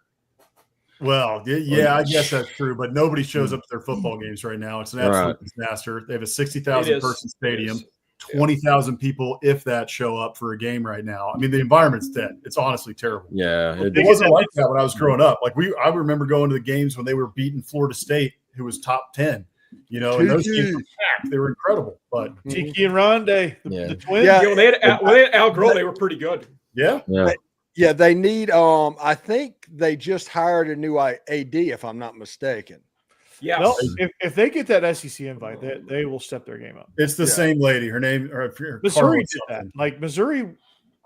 [SPEAKER 5] Well, yeah, I guess that's true, but nobody shows up to their football games right now. It's an absolute disaster. They have a 60,000 person stadium, 20,000 people, if that, show up for a game right now. I mean, the environment's dead. It's honestly terrible.
[SPEAKER 3] Yeah,
[SPEAKER 5] It wasn't like that when I was growing up. Like I remember going to the games when they were beating Florida State, who was top 10. You know, and those games were packed. They were incredible. But
[SPEAKER 1] Tiki and Rondé, the twins.
[SPEAKER 2] Yeah.
[SPEAKER 4] When they had Al Groh, they were pretty good.
[SPEAKER 5] yeah,
[SPEAKER 2] Yeah, they need. I think they just hired a new AD, if I'm not mistaken.
[SPEAKER 4] Yeah.
[SPEAKER 1] Well, if they get that SEC invite, they will step their game up.
[SPEAKER 5] it's the same lady. Her name, or
[SPEAKER 1] Missouri did that. Like Missouri,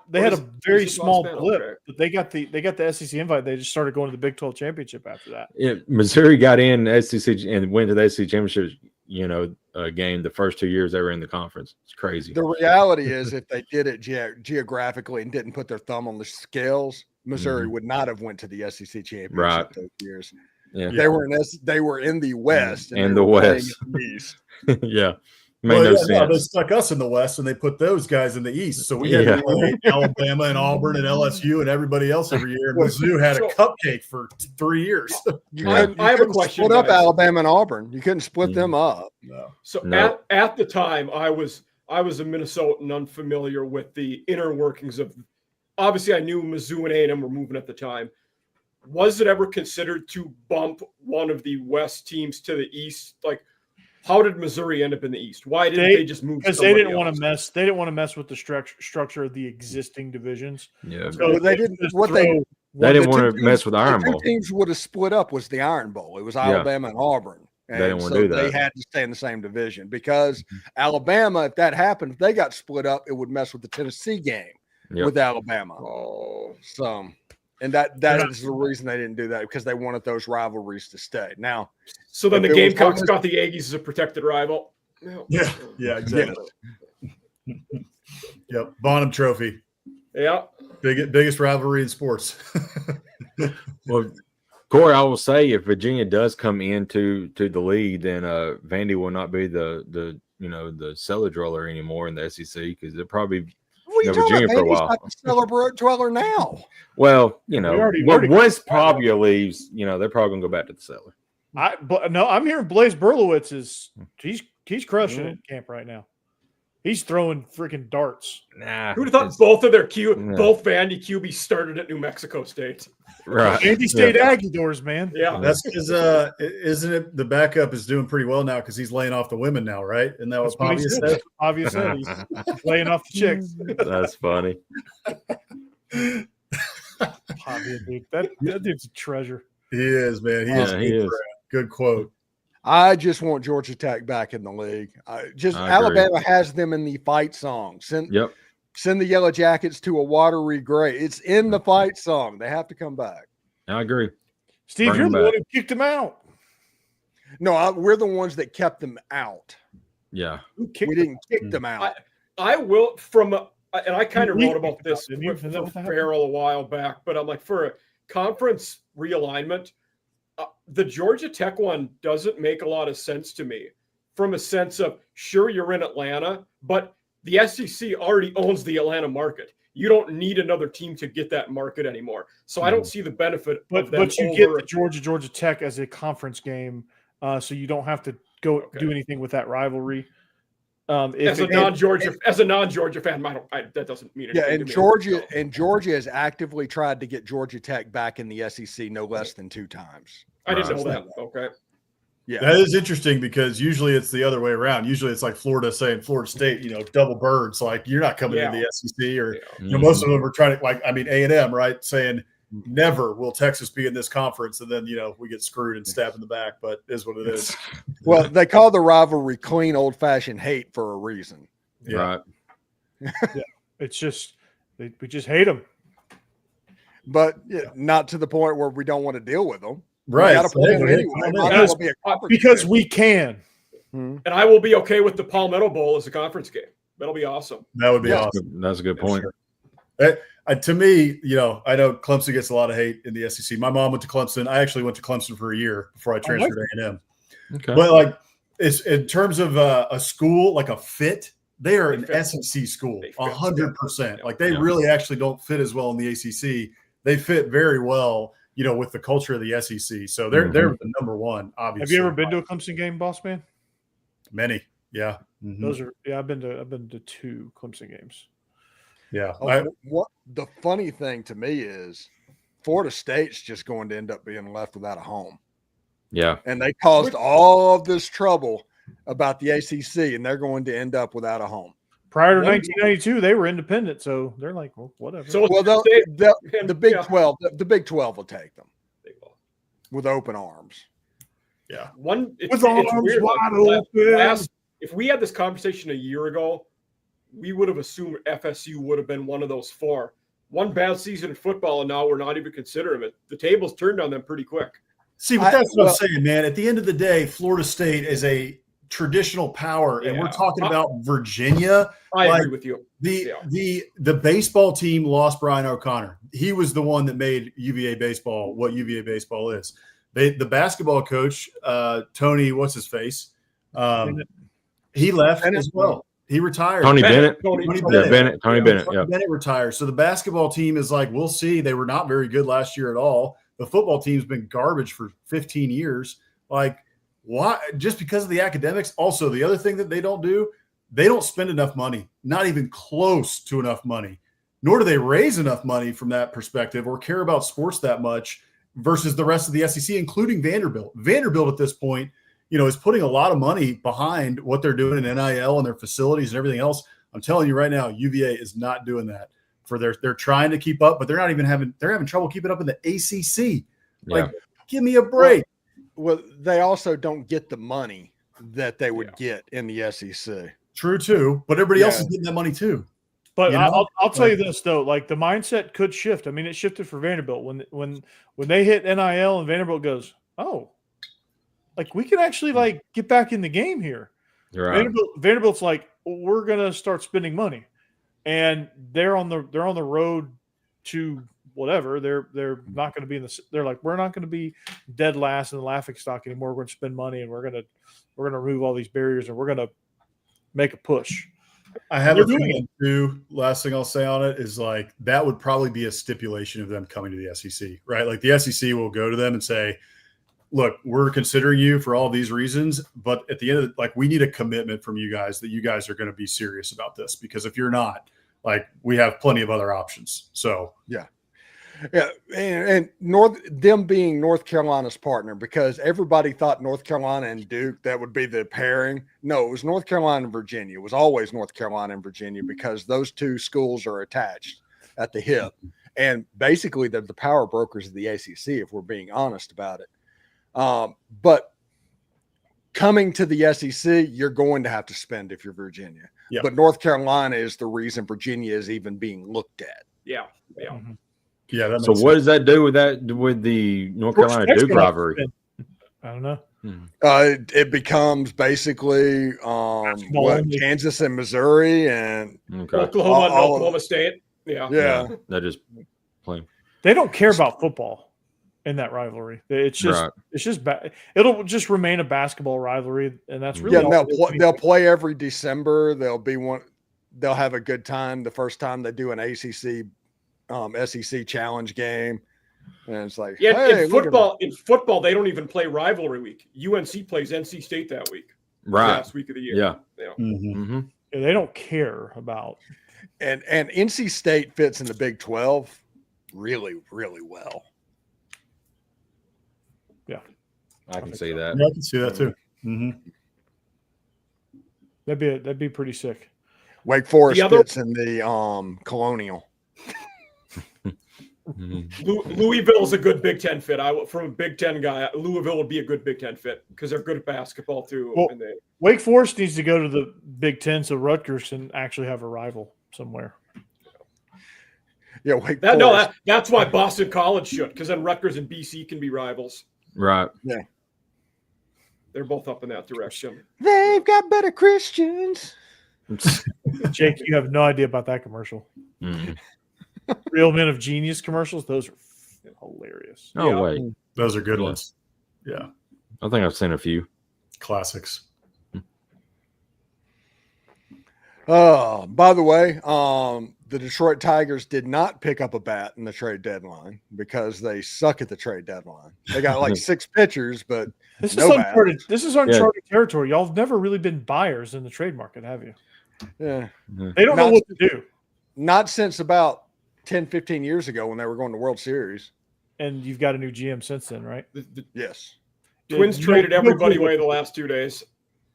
[SPEAKER 1] they had a very small blip,
[SPEAKER 4] okay.
[SPEAKER 1] but they got the SEC invite. They just started going to the Big 12 championship after that.
[SPEAKER 3] Yeah, Missouri got in SEC and went to the SEC championship. Game the first 2 years they were in the conference. It's crazy.
[SPEAKER 2] The reality is, if they did it geographically and didn't put their thumb on the scales, Missouri would not have went to the SEC championship those years.
[SPEAKER 3] Yeah,
[SPEAKER 2] They were in the West
[SPEAKER 3] and
[SPEAKER 2] they
[SPEAKER 3] the
[SPEAKER 2] were playing
[SPEAKER 3] West.
[SPEAKER 2] in the East.
[SPEAKER 3] yeah, made no
[SPEAKER 5] they
[SPEAKER 3] sense.
[SPEAKER 5] stuck us in the West and they put those guys in the East. So we had to play Alabama and Auburn and LSU and everybody else every year. And Mizzou had a cupcake for 3 years.
[SPEAKER 4] I have a question.
[SPEAKER 2] Split up
[SPEAKER 4] guys.
[SPEAKER 2] Alabama and Auburn. You couldn't split them up.
[SPEAKER 5] No.
[SPEAKER 4] So
[SPEAKER 3] No.
[SPEAKER 4] at the time, I was a Minnesotan, unfamiliar with the inner workings of. Obviously, I knew Mizzou and A&M were moving at the time. Was it ever considered to bump one of the West teams to the East? Like, how did Missouri end up in the East? Why didn't they just move?
[SPEAKER 1] Because they didn't want to mess. They didn't want to mess with the structure of the existing divisions.
[SPEAKER 3] Yeah,
[SPEAKER 2] So they didn't. What
[SPEAKER 3] they didn't want to mess with Iron
[SPEAKER 2] the
[SPEAKER 3] Bowl.
[SPEAKER 2] two teams would have split up was the Iron Bowl. It was Alabama and Auburn. And
[SPEAKER 3] They didn't want to do that.
[SPEAKER 2] They had to stay in the same division because Alabama, if that happened, if they got split up, it would mess with the Tennessee game with Alabama.
[SPEAKER 4] Oh,
[SPEAKER 2] So, and that is the reason they didn't do that, because they wanted those rivalries to stay. Now,
[SPEAKER 4] so then
[SPEAKER 2] if
[SPEAKER 4] the
[SPEAKER 2] it was
[SPEAKER 4] Gamecocks
[SPEAKER 2] almost-
[SPEAKER 4] got the Aggies as a protected rival.
[SPEAKER 5] Yeah, exactly. Yep. Bonham Trophy.
[SPEAKER 4] Yeah.
[SPEAKER 5] Biggest rivalry in sports.
[SPEAKER 3] Well, Corey, I will say if Virginia does come into the league, then Vandy will not be the cellar dweller anymore in the SEC because they're probably
[SPEAKER 2] what are you talking
[SPEAKER 3] Virginia
[SPEAKER 2] about?
[SPEAKER 3] for a
[SPEAKER 2] Vandy's
[SPEAKER 3] while.
[SPEAKER 2] not the cellar dweller now.
[SPEAKER 3] Well,
[SPEAKER 1] We already
[SPEAKER 3] once Pavia leaves, they're probably gonna go back to the cellar.
[SPEAKER 1] I'm hearing Blaze Berlowitz is he's crushing it at camp right now. He's throwing freaking darts.
[SPEAKER 3] Nah,
[SPEAKER 4] Who'd have thought both of their
[SPEAKER 3] Yeah.
[SPEAKER 4] both Vandy QB started at New Mexico State?
[SPEAKER 3] right?
[SPEAKER 1] Andy State Aggie doors, man.
[SPEAKER 4] Yeah.
[SPEAKER 5] That's because isn't it the backup is doing pretty well now because he's laying off the women now, right? Isn't that
[SPEAKER 1] That's
[SPEAKER 5] what
[SPEAKER 1] what he
[SPEAKER 5] Pavia
[SPEAKER 1] said.
[SPEAKER 5] said?
[SPEAKER 1] Obviously, he's laying off the chicks.
[SPEAKER 3] That's funny.
[SPEAKER 1] Pavia, dude. That dude's a treasure.
[SPEAKER 5] He is, man. He
[SPEAKER 3] Yeah, he
[SPEAKER 5] is.
[SPEAKER 3] is.
[SPEAKER 5] Good quote.
[SPEAKER 2] I just want Georgia Tech back in the league.
[SPEAKER 3] I agree.
[SPEAKER 2] Alabama has them in the fight song. Send the Yellow Jackets to a watery grave. It's in the fight song. They have to come back.
[SPEAKER 3] I agree.
[SPEAKER 1] Steve,
[SPEAKER 3] Bring
[SPEAKER 1] you're
[SPEAKER 3] him
[SPEAKER 1] the
[SPEAKER 3] back.
[SPEAKER 1] one who kicked him out.
[SPEAKER 2] No, we're the ones that kept them out.
[SPEAKER 3] Yeah.
[SPEAKER 1] Who kicked
[SPEAKER 2] We
[SPEAKER 1] him
[SPEAKER 2] didn't kick them out.
[SPEAKER 4] I will and I kind of
[SPEAKER 1] You
[SPEAKER 4] wrote about this
[SPEAKER 1] didn't you?
[SPEAKER 4] with
[SPEAKER 1] Is that what happened?
[SPEAKER 4] Farrell a while back, but I'm like, for a conference realignment, the Georgia Tech one doesn't make a lot of sense to me from a sense of, sure, you're in Atlanta, but the SEC already owns the Atlanta market. You don't need another team to get that market anymore. So I don't see the benefit of them
[SPEAKER 1] But you get
[SPEAKER 4] over.
[SPEAKER 1] the Georgia Tech as a conference game, so you don't have to go do anything with that rivalry.
[SPEAKER 4] As a non-Georgia fan, that doesn't mean anything.
[SPEAKER 2] Yeah,
[SPEAKER 4] to
[SPEAKER 2] and
[SPEAKER 4] me.
[SPEAKER 2] Georgia has actively tried to get Georgia Tech back in the SEC no less than 2 times.
[SPEAKER 4] I didn't know that. Okay.
[SPEAKER 2] Yeah,
[SPEAKER 5] That is interesting because usually it's the other way around. Usually it's like Florida saying Florida State, double birds. Like you're not coming to the SEC, or most of them are trying to A&M, right? Saying never will Texas be in this conference, and then we get screwed and stabbed in the back. But it is what it is.
[SPEAKER 2] Well, they call the rivalry clean, old-fashioned hate for a reason.
[SPEAKER 3] Right.
[SPEAKER 1] It's just we just hate them.
[SPEAKER 2] But not to the point where we don't want to deal with them.
[SPEAKER 5] Right.
[SPEAKER 2] We gotta play them anyway. Might as well be a conference
[SPEAKER 1] Because
[SPEAKER 2] game.
[SPEAKER 1] we can.
[SPEAKER 4] And I will be okay with the Palmetto Bowl as a conference game. That'll be awesome.
[SPEAKER 5] That would be
[SPEAKER 2] Yeah.
[SPEAKER 5] awesome.
[SPEAKER 3] That's a good point.
[SPEAKER 5] Sure. To me, I know Clemson gets a lot of hate in the SEC. My mom went to Clemson. I actually went to Clemson for a year before I transferred to A&M.
[SPEAKER 3] Okay.
[SPEAKER 5] But like, it's in terms of a school, like a fit, they are an SEC school, 100%. Like they really actually don't fit as well in the ACC. They fit very well, with the culture of the SEC. So they're the number one, obviously.
[SPEAKER 1] Have you ever been to a Clemson game, boss man?
[SPEAKER 5] Many, yeah.
[SPEAKER 1] Those are I've been to 2 Clemson games.
[SPEAKER 5] Yeah.
[SPEAKER 2] What the funny thing to me is Florida State's just going to end up being left without a home.
[SPEAKER 3] Yeah.
[SPEAKER 2] And they caused all of this trouble about the ACC, and they're going to end up without a home.
[SPEAKER 1] Prior to 1992, they were independent, so they're like, well, whatever.
[SPEAKER 4] So
[SPEAKER 2] the Big 12, the Big 12 will take them with open arms.
[SPEAKER 5] Yeah.
[SPEAKER 1] With arms wide open.
[SPEAKER 4] If we had this conversation a year ago, we would have assumed FSU would have been one of those 4. One bad season in football, and now we're not even considering it. The tables turned on them pretty quick.
[SPEAKER 5] See, but that's what I'm saying, man. At the end of the day, Florida State is a traditional power, and we're talking about Virginia.
[SPEAKER 4] I agree with you.
[SPEAKER 5] The baseball team lost Brian O'Connor. He was the one that made UVA baseball what UVA baseball is. The basketball coach, Tony, what's his face? He left as well. He retired.
[SPEAKER 3] Tony Bennett.
[SPEAKER 5] Tony
[SPEAKER 3] Bennett.
[SPEAKER 5] Bennett retired. So the basketball team is like, we'll see. They were not very good last year at all. The football team's been garbage for 15 years. Like, why? Just because of the academics. Also, the other thing that they don't do, they don't spend enough money, not even close to enough money, nor do they raise enough money from that perspective or care about sports that much versus the rest of the SEC, including Vanderbilt. Vanderbilt at this point, is putting a lot of money behind what they're doing in NIL and their facilities and everything else. I'm telling you right now, UVA is not doing that. They're trying to keep up, but they're having trouble keeping up in the ACC. Like, give me a break.
[SPEAKER 2] Well, they also don't get the money that they would get in the SEC.
[SPEAKER 5] True too, but everybody else is getting that money too.
[SPEAKER 1] But I'll tell you this though, like the mindset could shift. I mean, it shifted for Vanderbilt when they hit NIL and Vanderbilt goes, oh, like we can actually like get back in the game here.
[SPEAKER 3] Right.
[SPEAKER 1] Vanderbilt's like, we're gonna start spending money, and they're on the road to whatever. They're not going to be they're like, we're not going to be dead last in the laughing stock anymore. We're going to spend money, and we're going to remove all these barriers, and we're going to make a push.
[SPEAKER 5] I have a feeling too. Last thing I'll say on it is like that would probably be a stipulation of them coming to the SEC, right? Like the SEC will go to them and say, look, we're considering you for all these reasons, but at the end of it, like we need a commitment from you guys that you guys are going to be serious about this, because if you're not, like we have plenty of other options. So
[SPEAKER 2] yeah, and them being North Carolina's partner, because everybody thought North Carolina and Duke, that would be the pairing. No, it was North Carolina and Virginia. It was always North Carolina and Virginia because those two schools are attached at the hip, and basically they're the power brokers of the ACC, if we're being honest about it. But coming to the SEC, you're going to have to spend if you're Virginia.
[SPEAKER 5] Yep.
[SPEAKER 2] But North Carolina is the reason Virginia is even being looked at.
[SPEAKER 4] Yeah.
[SPEAKER 1] Mm-hmm.
[SPEAKER 5] Yeah.
[SPEAKER 3] So what does that do with the North Carolina Duke rivalry?
[SPEAKER 1] I don't know.
[SPEAKER 2] It becomes basically Kansas and Missouri and
[SPEAKER 4] Oklahoma and Oklahoma State.
[SPEAKER 2] Yeah.
[SPEAKER 3] They're just playing.
[SPEAKER 1] They don't care about football in that rivalry. It's just it'll just remain a basketball rivalry, and that's really
[SPEAKER 2] they'll play every December. They'll have a good time the first time they do an ACC SEC challenge game, and it's like, hey,
[SPEAKER 4] in football they don't even play rivalry week. UNC plays NC State that week, last week of the year.
[SPEAKER 3] Mm-hmm.
[SPEAKER 1] Yeah, they don't care about.
[SPEAKER 2] And NC State fits in the Big 12 really, really well.
[SPEAKER 1] Yeah,
[SPEAKER 3] I can see that.
[SPEAKER 5] Yeah, I can see that too. Mm-hmm.
[SPEAKER 1] That'd be pretty sick.
[SPEAKER 2] Wake Forest fits in the Colonial.
[SPEAKER 4] Louisville is a good Big Ten fit. From a Big Ten guy, Louisville would be a good Big Ten fit because they're good at basketball too.
[SPEAKER 1] Well, Wake Forest needs to go to the Big Ten so Rutgers can actually have a rival somewhere.
[SPEAKER 2] Yeah, Wake Forest.
[SPEAKER 4] That's why Boston College should, because then Rutgers and BC can be rivals.
[SPEAKER 3] Right.
[SPEAKER 2] Yeah.
[SPEAKER 4] They're both up in that direction.
[SPEAKER 2] They've got better Christians.
[SPEAKER 1] Jake, you have no idea about that commercial.
[SPEAKER 3] Mm-hmm.
[SPEAKER 1] Real Men of Genius commercials. Those are hilarious.
[SPEAKER 3] Oh
[SPEAKER 4] Yeah.
[SPEAKER 3] wait,
[SPEAKER 5] Those are good
[SPEAKER 3] Yeah.
[SPEAKER 5] ones. Yeah,
[SPEAKER 3] I think I've seen a few.
[SPEAKER 5] classics.
[SPEAKER 2] By the way, the Detroit Tigers did not pick up a bat in the trade deadline because they suck at the trade deadline. They got like 6 pitchers, but
[SPEAKER 1] This is
[SPEAKER 2] No bad.
[SPEAKER 1] uncharted. This is uncharted territory. Y'all have never really been buyers in the trade market, have you?
[SPEAKER 2] yeah,
[SPEAKER 1] They don't know
[SPEAKER 2] Not-
[SPEAKER 1] what to do,
[SPEAKER 2] not since about 10, 15 years ago when they were going to World Series.
[SPEAKER 1] and you've got a new GM since then, right?
[SPEAKER 4] The
[SPEAKER 2] Yes.
[SPEAKER 4] Twins
[SPEAKER 1] You
[SPEAKER 4] traded
[SPEAKER 1] don't- you don't
[SPEAKER 4] everybody
[SPEAKER 1] know what
[SPEAKER 4] away
[SPEAKER 1] to
[SPEAKER 4] the
[SPEAKER 1] do.
[SPEAKER 4] last 2 days.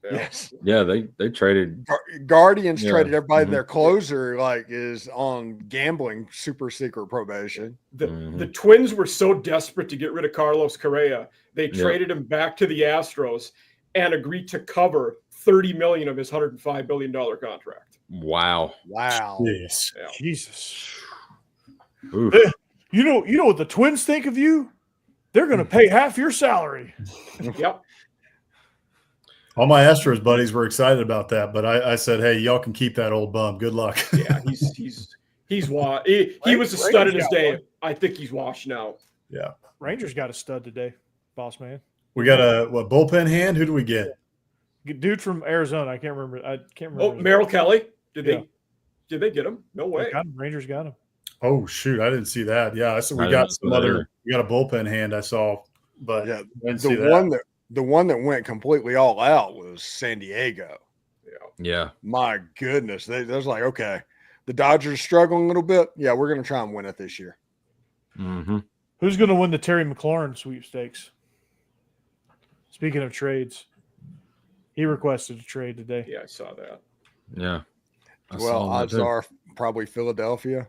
[SPEAKER 4] Yeah.
[SPEAKER 2] Yes.
[SPEAKER 3] Yeah, they traded.
[SPEAKER 2] Guardians
[SPEAKER 3] Yeah.
[SPEAKER 2] traded everybody.
[SPEAKER 3] Mhm.
[SPEAKER 2] Their closer like is on gambling super secret probation.
[SPEAKER 4] The
[SPEAKER 3] Mhm.
[SPEAKER 4] Twins were so desperate to get rid of Carlos Correa, they
[SPEAKER 3] Yeah.
[SPEAKER 4] traded him back to the Astros and agreed to cover $30 million of his $105 billion contract.
[SPEAKER 3] Wow.
[SPEAKER 2] Wow.
[SPEAKER 5] Yes.
[SPEAKER 4] Yeah.
[SPEAKER 1] Jesus.
[SPEAKER 3] Oof.
[SPEAKER 1] You know what the Twins think of you? They're going to pay half your salary.
[SPEAKER 4] Yep.
[SPEAKER 5] All my Astros buddies were excited about that, but I said, "Hey, y'all can keep that old bum. Good luck."
[SPEAKER 4] Yeah, he's washed. He was a stud in his day. I think he's washed now.
[SPEAKER 1] Rangers got a stud today, boss man.
[SPEAKER 5] We got a bullpen hand. Who do we get?
[SPEAKER 1] Dude from Arizona. I can't remember.
[SPEAKER 4] Oh,
[SPEAKER 1] his-
[SPEAKER 4] Merrill Kelly. Did
[SPEAKER 1] Yeah.
[SPEAKER 4] they get him? No
[SPEAKER 1] They
[SPEAKER 4] way.
[SPEAKER 1] got him. Rangers got him.
[SPEAKER 5] Oh shoot, I didn't see that. Yeah, so
[SPEAKER 3] I
[SPEAKER 5] we got
[SPEAKER 3] didn't see
[SPEAKER 5] some
[SPEAKER 3] that
[SPEAKER 5] other.
[SPEAKER 3] either.
[SPEAKER 5] We got a bullpen hand I saw, but
[SPEAKER 2] Yeah,
[SPEAKER 5] I didn't see
[SPEAKER 2] The
[SPEAKER 5] that.
[SPEAKER 2] one that went completely all out was San Diego.
[SPEAKER 4] Yeah.
[SPEAKER 3] Yeah.
[SPEAKER 2] My goodness. They was like, okay, the Dodgers struggling a little bit. Yeah, we're gonna try and win it this year.
[SPEAKER 3] Mm-hmm.
[SPEAKER 1] Who's going to win the Terry McLaurin sweepstakes? Speaking of trades, he requested a trade today.
[SPEAKER 4] Yeah, I saw that.
[SPEAKER 3] Yeah. I
[SPEAKER 2] Well,
[SPEAKER 3] saw that
[SPEAKER 2] odds
[SPEAKER 3] too.
[SPEAKER 2] are probably Philadelphia.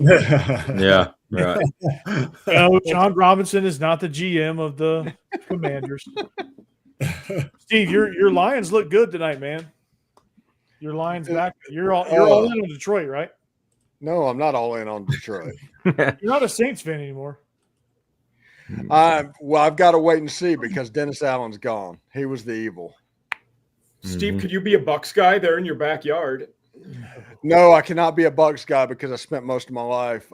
[SPEAKER 3] Yeah. Right.
[SPEAKER 1] No, John Robinson is not the GM of the Commanders. Steve, your Lions look good tonight, man. Your Lions back. You're all in on Detroit, right?
[SPEAKER 2] No, I'm not all in on Detroit.
[SPEAKER 1] You're not a Saints fan anymore.
[SPEAKER 2] Well, I've got to wait and see because Dennis Allen's gone. He was the evil.
[SPEAKER 4] Steve,
[SPEAKER 3] Mhm.
[SPEAKER 4] could you be a Bucks guy there in your backyard?
[SPEAKER 2] No, I cannot be a Bucks guy because I spent most of my life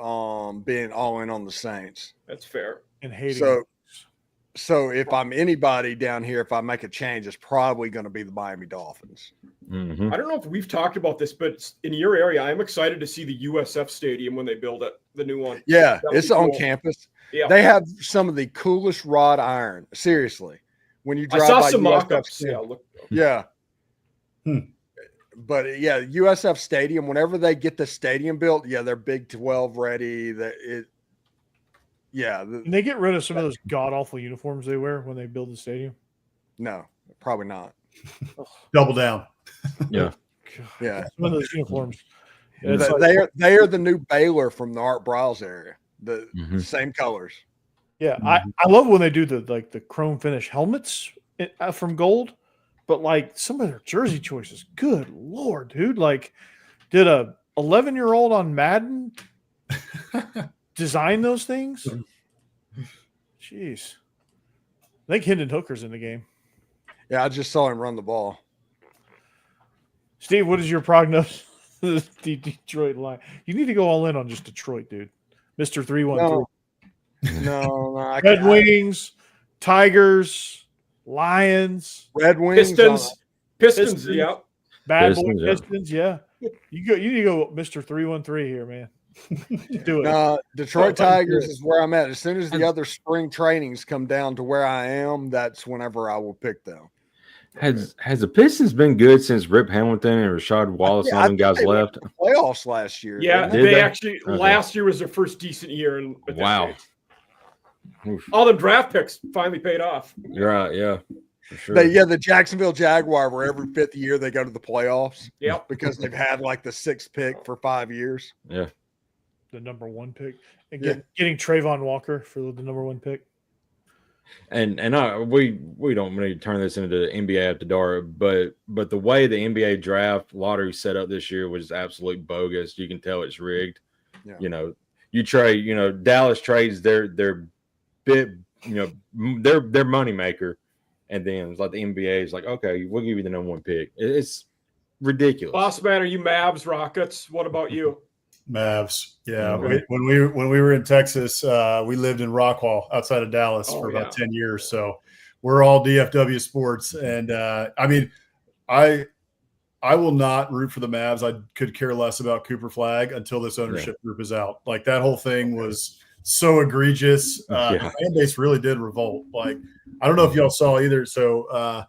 [SPEAKER 2] being all in on the Saints.
[SPEAKER 4] That's fair.
[SPEAKER 1] And hating.
[SPEAKER 2] So if I'm anybody down here, if I make a change, it's probably going to be the Miami Dolphins.
[SPEAKER 3] Mhm.
[SPEAKER 4] I don't know if we've talked about this, but in your area, I'm excited to see the USF Stadium when they build it, the new one.
[SPEAKER 2] Yeah,
[SPEAKER 4] That would
[SPEAKER 2] it's
[SPEAKER 4] be
[SPEAKER 2] on
[SPEAKER 4] cool.
[SPEAKER 2] campus.
[SPEAKER 4] Yeah.
[SPEAKER 2] They have some of the coolest wrought iron. Seriously, when you
[SPEAKER 4] I
[SPEAKER 2] drive
[SPEAKER 4] saw
[SPEAKER 2] by
[SPEAKER 4] some
[SPEAKER 2] USF
[SPEAKER 4] mock-ups.
[SPEAKER 2] Stadium-
[SPEAKER 4] Yeah, look.
[SPEAKER 2] Yeah.
[SPEAKER 5] Hmm.
[SPEAKER 2] But yeah, USF Stadium, whenever they get the stadium built, yeah, they're Big 12 ready.
[SPEAKER 1] Can they get rid of some of those god awful uniforms they wear when they build the stadium?
[SPEAKER 2] No, probably not.
[SPEAKER 5] Double down.
[SPEAKER 3] Yeah.
[SPEAKER 1] God,
[SPEAKER 2] Yeah.
[SPEAKER 1] some of those uniforms. It's
[SPEAKER 2] They,
[SPEAKER 1] like-
[SPEAKER 2] they are the new Baylor from the Art Briles area. The
[SPEAKER 3] Mhm.
[SPEAKER 2] same colors.
[SPEAKER 1] yeah, I love when they do the chrome finish helmets from gold, but like some of their jersey choices, good lord, dude! Like, did a 11-year-old on Madden design those things? Jeez, I think Hendon Hooker's in the game.
[SPEAKER 2] Yeah, I just saw him run the ball.
[SPEAKER 1] Steve, what is your prognosis? The Detroit line. You need to go all in on just Detroit, dude. Mr. 313.
[SPEAKER 2] No, I
[SPEAKER 1] Red
[SPEAKER 2] can't.
[SPEAKER 1] Wings, Tigers, Lions,
[SPEAKER 2] Red Wings.
[SPEAKER 4] Pistons. Pistons.
[SPEAKER 1] Pistons.
[SPEAKER 4] Yeah.
[SPEAKER 1] Bad
[SPEAKER 3] Pistons,
[SPEAKER 1] Boy
[SPEAKER 3] yeah.
[SPEAKER 1] Pistons. Yeah, you need to go Mr. 313 here, man. Do it.
[SPEAKER 2] Detroit Tigers is where I'm at. As soon as the other spring trainings come down to where I am, that's whenever I will pick them.
[SPEAKER 3] Has the Pistons been good since Rip Hamilton and Rashad Wallace and
[SPEAKER 2] I
[SPEAKER 3] all them
[SPEAKER 2] think
[SPEAKER 3] guys
[SPEAKER 2] they went
[SPEAKER 3] left?
[SPEAKER 2] to the playoffs last year.
[SPEAKER 4] Yeah.
[SPEAKER 2] didn't
[SPEAKER 3] Did
[SPEAKER 4] They
[SPEAKER 3] they?
[SPEAKER 4] actually,
[SPEAKER 3] Okay.
[SPEAKER 4] last year was their first decent year.
[SPEAKER 3] Wow. Oof.
[SPEAKER 4] All the draft picks finally paid off.
[SPEAKER 3] You're right. Yeah. For sure.
[SPEAKER 2] The Jacksonville Jaguar, where every fifth year they go to the playoffs
[SPEAKER 4] Yep.
[SPEAKER 2] because they've had like the 6th pick for 5 years.
[SPEAKER 3] Yeah.
[SPEAKER 1] The number 1 pick and
[SPEAKER 2] Yeah.
[SPEAKER 1] getting Trayvon Walker for the number 1 pick.
[SPEAKER 3] And we don't need to turn this into the NBA after dark, but the way the NBA draft lottery set up this year was absolute bogus. You can tell it's rigged.
[SPEAKER 2] Yeah.
[SPEAKER 3] You know, you trade. You know, Dallas trades their bit. You know, their money maker, and then it's like the NBA is like, okay, we'll give you the number 1 pick. It's ridiculous.
[SPEAKER 4] Boss man, are you Mavs, Rockets? What about you?
[SPEAKER 5] Mavs. Yeah.
[SPEAKER 1] Okay.
[SPEAKER 5] When we were in Texas, we lived in Rockwall outside of Dallas for about 10 years. So we're all DFW sports. And I mean, I will not root for the Mavs. I could care less about Cooper Flag until this ownership group is out. Like that whole thing was so egregious. The fan base really did revolt. Like, I don't know if y'all saw either. So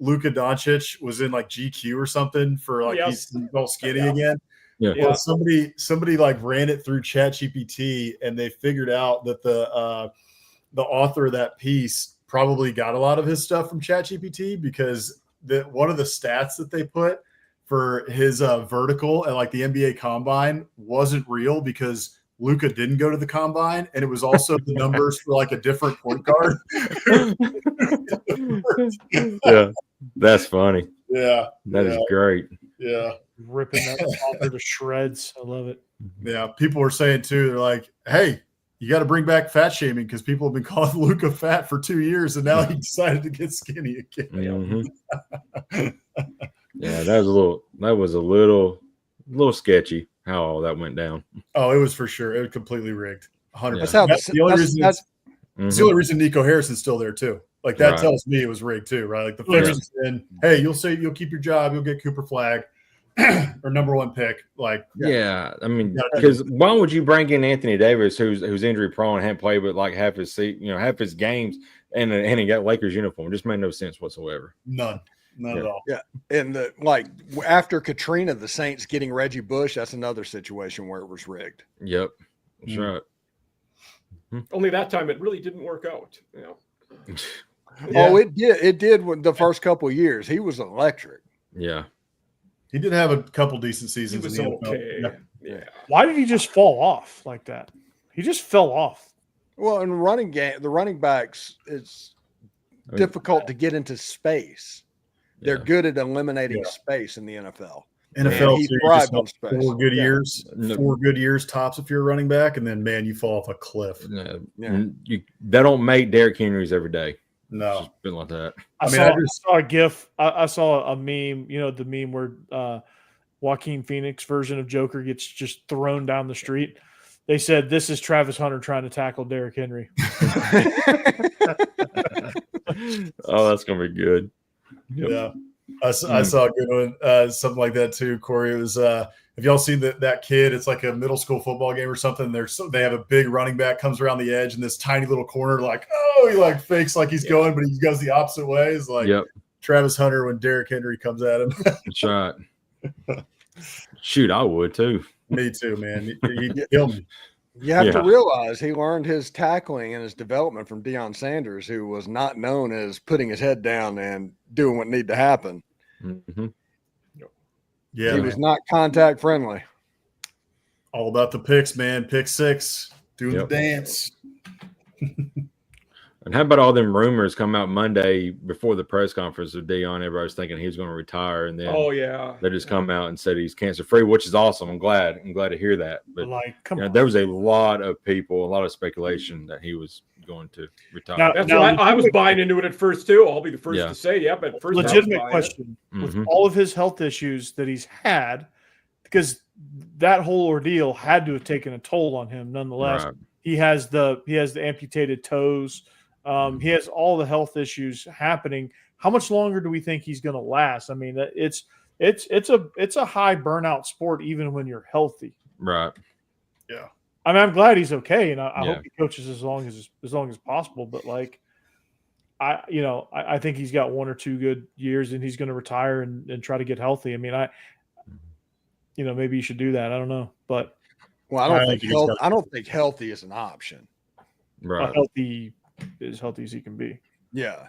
[SPEAKER 5] Luka Doncic was in like GQ or something for like he's all skinny again.
[SPEAKER 3] Yeah.
[SPEAKER 5] Well, somebody like ran it through ChatGPT and they figured out that the author of that piece probably got a lot of his stuff from ChatGPT because one of the stats that they put for his vertical and like the NBA Combine wasn't real because Luka didn't go to the Combine, and it was also the numbers for like a different point guard.
[SPEAKER 3] Yeah, that's funny.
[SPEAKER 5] Yeah,
[SPEAKER 3] that is great.
[SPEAKER 5] Yeah,
[SPEAKER 1] ripping that author to shreds. I love it.
[SPEAKER 5] Yeah, people were saying too. They're like, "Hey, you got to bring back fat shaming because people have been calling Luka fat for 2 years, and now he decided to get skinny again."
[SPEAKER 3] Mm-hmm. Yeah, that was a little sketchy how all that went down.
[SPEAKER 5] Oh, it was for sure. It was completely rigged. 100%.
[SPEAKER 2] That's
[SPEAKER 5] the only reason Nico Harrison's still there too. Like that tells me it was rigged too, right? Like the fans saying, "Hey, you'll keep your job, you'll get Cooper Flag or number one pick." Like,
[SPEAKER 3] I mean, because why would you bring in Anthony Davis, who's injury prone, hadn't played but like half his games, and he got Lakers uniform? It just made no sense whatsoever.
[SPEAKER 5] None at all.
[SPEAKER 2] Yeah, and after Katrina, the Saints getting Reggie Bush, that's another situation where it was rigged.
[SPEAKER 3] Yep, that's right.
[SPEAKER 4] Only that time it really didn't work out. Yeah.
[SPEAKER 2] Oh, it did. It did when the first couple of years. He was electric.
[SPEAKER 3] Yeah.
[SPEAKER 5] He did have a couple decent seasons.
[SPEAKER 4] He was
[SPEAKER 5] in the
[SPEAKER 4] okay.
[SPEAKER 5] NFL.
[SPEAKER 4] Yeah.
[SPEAKER 1] Why did he just fall off like that? He just fell off.
[SPEAKER 2] Well, in the running backs, it's difficult to get into space. They're good at eliminating space in the NFL.
[SPEAKER 5] NFL,
[SPEAKER 2] he
[SPEAKER 5] so
[SPEAKER 2] thrived on space.
[SPEAKER 5] 4 good years tops if you're a running back, and then man, you fall off a cliff.
[SPEAKER 3] They don't make Derrick Henrys every day.
[SPEAKER 5] No,
[SPEAKER 3] it's been like that.
[SPEAKER 1] I saw a GIF. I saw a meme. You know, the meme where Joaquin Phoenix version of Joker gets just thrown down the street. They said this is Travis Hunter trying to tackle Derrick Henry.
[SPEAKER 3] Oh, that's gonna be good.
[SPEAKER 5] Yep. Yeah. I saw a good one, something like that too, Corey. It was have y'all seen that kid? It's like a middle school football game or something. They have a big running back comes around the edge in this tiny little corner, like, he like fakes like he's going, but he goes the opposite way. It's like Travis Hunter when Derrick Henry comes at him.
[SPEAKER 3] That's right. Shoot, I would too.
[SPEAKER 5] Me too, man. He'd kill me.
[SPEAKER 2] You have to realize he learned his tackling and his development from Deion Sanders, who was not known as putting his head down and doing what needed to happen.
[SPEAKER 3] Mm-hmm.
[SPEAKER 5] Yeah,
[SPEAKER 2] he was not contact friendly.
[SPEAKER 5] All about the picks, man. Pick 6, doing the dance.
[SPEAKER 3] And how about all them rumors come out Monday before the press conference of Deion? Everybody's thinking he was going to retire, and then they just come out and said he's cancer free, which is awesome. I'm glad to hear that. But there was a lot of people, a lot of speculation that he was going to retire.
[SPEAKER 4] That's why I was buying into it at first too. I'll be the first to say, at first.
[SPEAKER 1] Legitimate question with all of his health issues that he's had, because that whole ordeal had to have taken a toll on him. Nonetheless, he has the amputated toes. He has all the health issues happening. How much longer do we think he's going to last? I mean, it's a high burnout sport, even when you're healthy.
[SPEAKER 3] Right.
[SPEAKER 5] Yeah.
[SPEAKER 1] I mean, I'm glad he's okay, and I hope he coaches as long as possible. But I think he's got 1 or 2 good years, and he's going to retire and try to get healthy. I mean, maybe you should do that. I don't know, but
[SPEAKER 2] I don't think healthy is an option.
[SPEAKER 3] Right.
[SPEAKER 1] As healthy as he can be.
[SPEAKER 2] Yeah.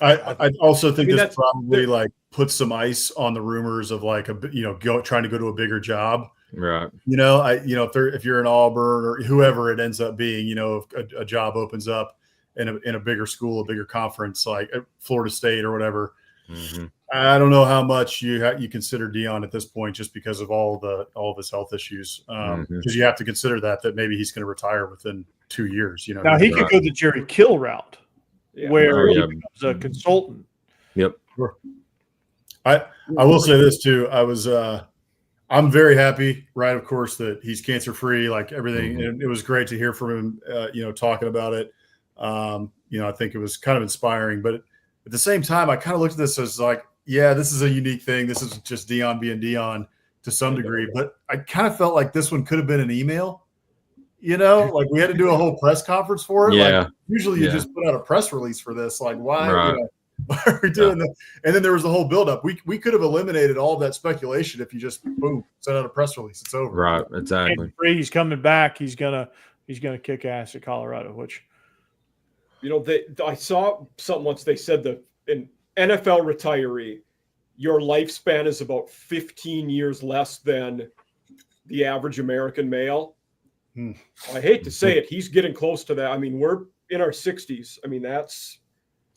[SPEAKER 5] I also think this probably like puts some ice on the rumors of like trying to go to a bigger job.
[SPEAKER 3] Right.
[SPEAKER 5] If you're in Auburn or whoever it ends up being, if a job opens up in a bigger school, a bigger conference like Florida State or whatever.
[SPEAKER 3] Mm-hmm.
[SPEAKER 5] I don't know how much you consider Deion at this point, just because of all of his health issues. Because you have to consider that maybe he's going to retire within 2 years.
[SPEAKER 1] Now he could go the Jerry Kill route, where he becomes a consultant.
[SPEAKER 3] Yep.
[SPEAKER 5] Sure. I will say this too. I I'm very happy, right? Of course, that he's cancer free, like everything.
[SPEAKER 3] Mhm.
[SPEAKER 5] And it was great to hear from him, talking about it. I think it was kind of inspiring. But at the same time, I kind of looked at this as like, yeah, this is a unique thing. This is just Deion being Deion to some degree. But I kind of felt like this one could have been an email. Like we had to do a whole press conference for it.
[SPEAKER 3] Yeah.
[SPEAKER 5] Like usually you
[SPEAKER 3] Yeah.
[SPEAKER 5] just put out a press release for this. Like why?
[SPEAKER 3] Right.
[SPEAKER 5] Why are we doing that? And then there was the whole buildup. We could have eliminated all of that speculation if you just boom send out a press release. It's over.
[SPEAKER 3] Right. Exactly.
[SPEAKER 1] He's coming back. He's gonna kick ass at Colorado. Which
[SPEAKER 4] I saw something once. They said that an NFL retiree, your lifespan is about 15 years less than the average American male. I hate to say it, he's getting close to that. I mean, we're in our 60s. I mean, that's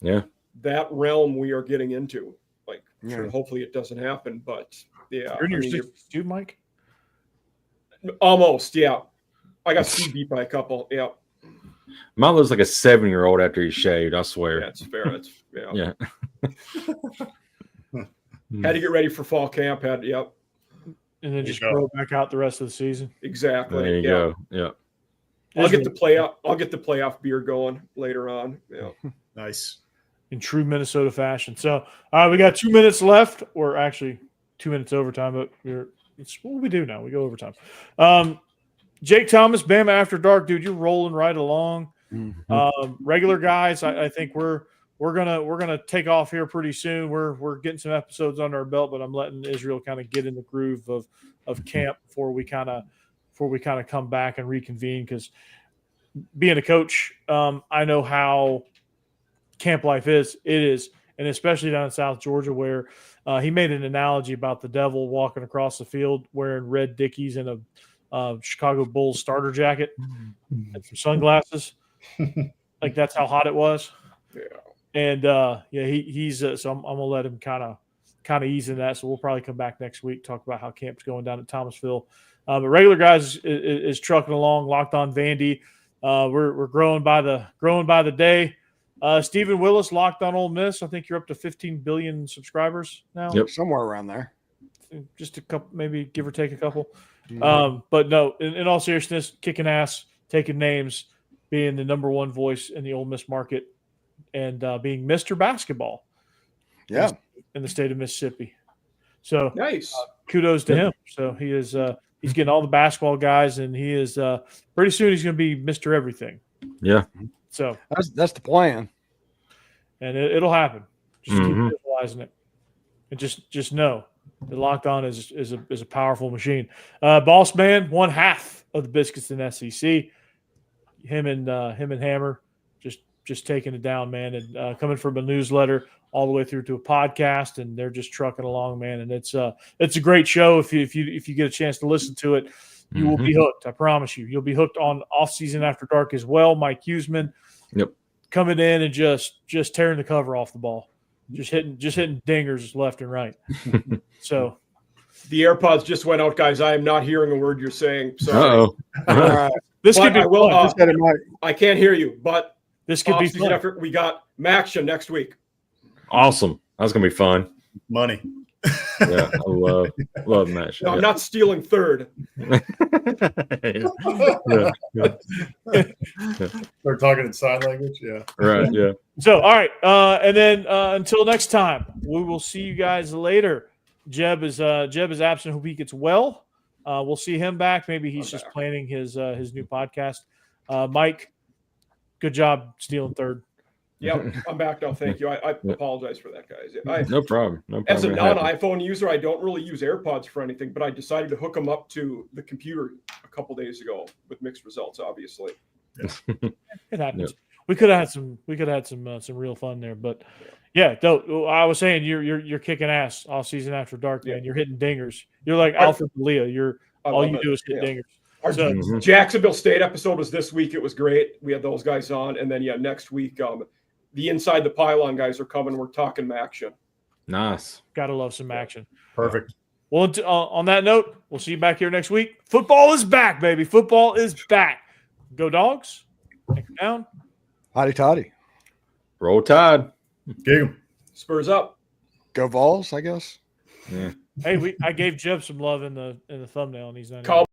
[SPEAKER 4] that realm we are getting into. Like, sure, hopefully it doesn't happen, but yeah.
[SPEAKER 1] You're in your 60s too, Mike?
[SPEAKER 4] Almost, yeah. I got speed beat by a couple. Yeah.
[SPEAKER 3] Mine looks like a 7-year-old after he's shaved. I swear.
[SPEAKER 4] That's fair. That's yeah.
[SPEAKER 3] Yeah.
[SPEAKER 4] Had to get ready for fall camp. Yep.
[SPEAKER 1] And then just grow back out the rest of the season.
[SPEAKER 4] Exactly.
[SPEAKER 3] There you go. Yeah.
[SPEAKER 4] I'll get the playoff beer going later on. Yeah.
[SPEAKER 5] Nice.
[SPEAKER 1] In true Minnesota fashion. So we got 2 minutes left, or actually 2 minutes overtime, but it's what we do now. We go overtime. Jake Thomas, Bama After Dark, dude, you're rolling right along. Regular guys, I think we're gonna take off here pretty soon. We're getting some episodes under our belt, but I'm letting Israel kind of get in the groove of camp before we kind of come back and reconvene. Because being a coach, I know how camp life is. It is, and especially down in South Georgia, where he made an analogy about the devil walking across the field wearing red Dickies and a Chicago Bulls starter jacket and some sunglasses. Like that's how hot it was.
[SPEAKER 4] Yeah.
[SPEAKER 1] And he's so I'm gonna let him kind of ease in that. So we'll probably come back next week, talk about how camp's going down at Thomasville. But regular guys is trucking along. Locked On Vandy. We're growing by the day. Stephen Willis, Locked On Ole Miss. I think you're up to 15 billion subscribers now.
[SPEAKER 3] Yep.
[SPEAKER 2] Somewhere around there.
[SPEAKER 1] Just a couple, maybe give or take a couple. But no, in all seriousness, kicking ass, taking names, being the number one voice in the Ole Miss market, and being Mr. Basketball.
[SPEAKER 2] Yeah.
[SPEAKER 1] In the state of Mississippi. So
[SPEAKER 4] nice.
[SPEAKER 1] Kudos to him. So he is he's getting all the basketball guys, and he is pretty soon he's going to be Mr. Everything.
[SPEAKER 3] Yeah.
[SPEAKER 1] So
[SPEAKER 2] that's the plan.
[SPEAKER 1] And it'll happen. Just keep visualizing it, and just know that Locked On is a powerful machine. Boss Man, one half of the Biscuits in SEC. Him and Hammer just taking it down, man, and coming from a newsletter all the way through to a podcast, and they're just trucking along, man. And it's a great show. If you get a chance to listen to it, you will be hooked. I promise you. You'll be hooked on Off Season After Dark as well. Mike Huseman, coming in and just tearing the cover off the ball, just hitting dingers left and right. So
[SPEAKER 4] the AirPods just went out, guys. I am not hearing a word you're saying. Sorry.
[SPEAKER 2] All right.
[SPEAKER 1] This could be fun.
[SPEAKER 4] I can't hear you, but
[SPEAKER 1] this could be fun.
[SPEAKER 4] After we got Maction next week.
[SPEAKER 3] Awesome. That's gonna be fun.
[SPEAKER 5] Money.
[SPEAKER 3] Yeah, I love Max.
[SPEAKER 4] No, I'm not stealing third.
[SPEAKER 5] Start talking in sign language. Yeah.
[SPEAKER 3] Right. Yeah.
[SPEAKER 1] So, all right. And then until next time, we will see you guys later. Jeb is absent. Hope he gets well. We'll see him back. Maybe he's just planning his new podcast. Mike, good job stealing third.
[SPEAKER 4] Yep, I'm back now. Thank you. I apologize for that, guys.
[SPEAKER 3] No problem.
[SPEAKER 4] As a non-iPhone user, I don't really use AirPods for anything, but I decided to hook them up to the computer a couple days ago with mixed results. Obviously,
[SPEAKER 1] it happens. Yep. We could have had some real fun there, but yeah. I was saying you're kicking ass all season after dark, man. You're hitting dingers. You're like Alfred Leah. All you do is hit dingers.
[SPEAKER 4] Our Jacksonville State episode was this week. It was great. We had those guys on, and then next week, the Inside the Pylon guys are coming. We're talking action.
[SPEAKER 3] Nice.
[SPEAKER 1] Gotta love some action.
[SPEAKER 5] Perfect.
[SPEAKER 1] Well, on that note, we'll see you back here next week. Football is back, baby. Football is back. Go Dogs. Take them down.
[SPEAKER 2] Hotty toddy.
[SPEAKER 3] Roll Tide.
[SPEAKER 5] Gig 'em.
[SPEAKER 4] Spurs up.
[SPEAKER 2] Go Vols, I guess.
[SPEAKER 3] Yeah.
[SPEAKER 1] Hey, I gave Jeb some love in the thumbnail, and he's not.
[SPEAKER 4] Call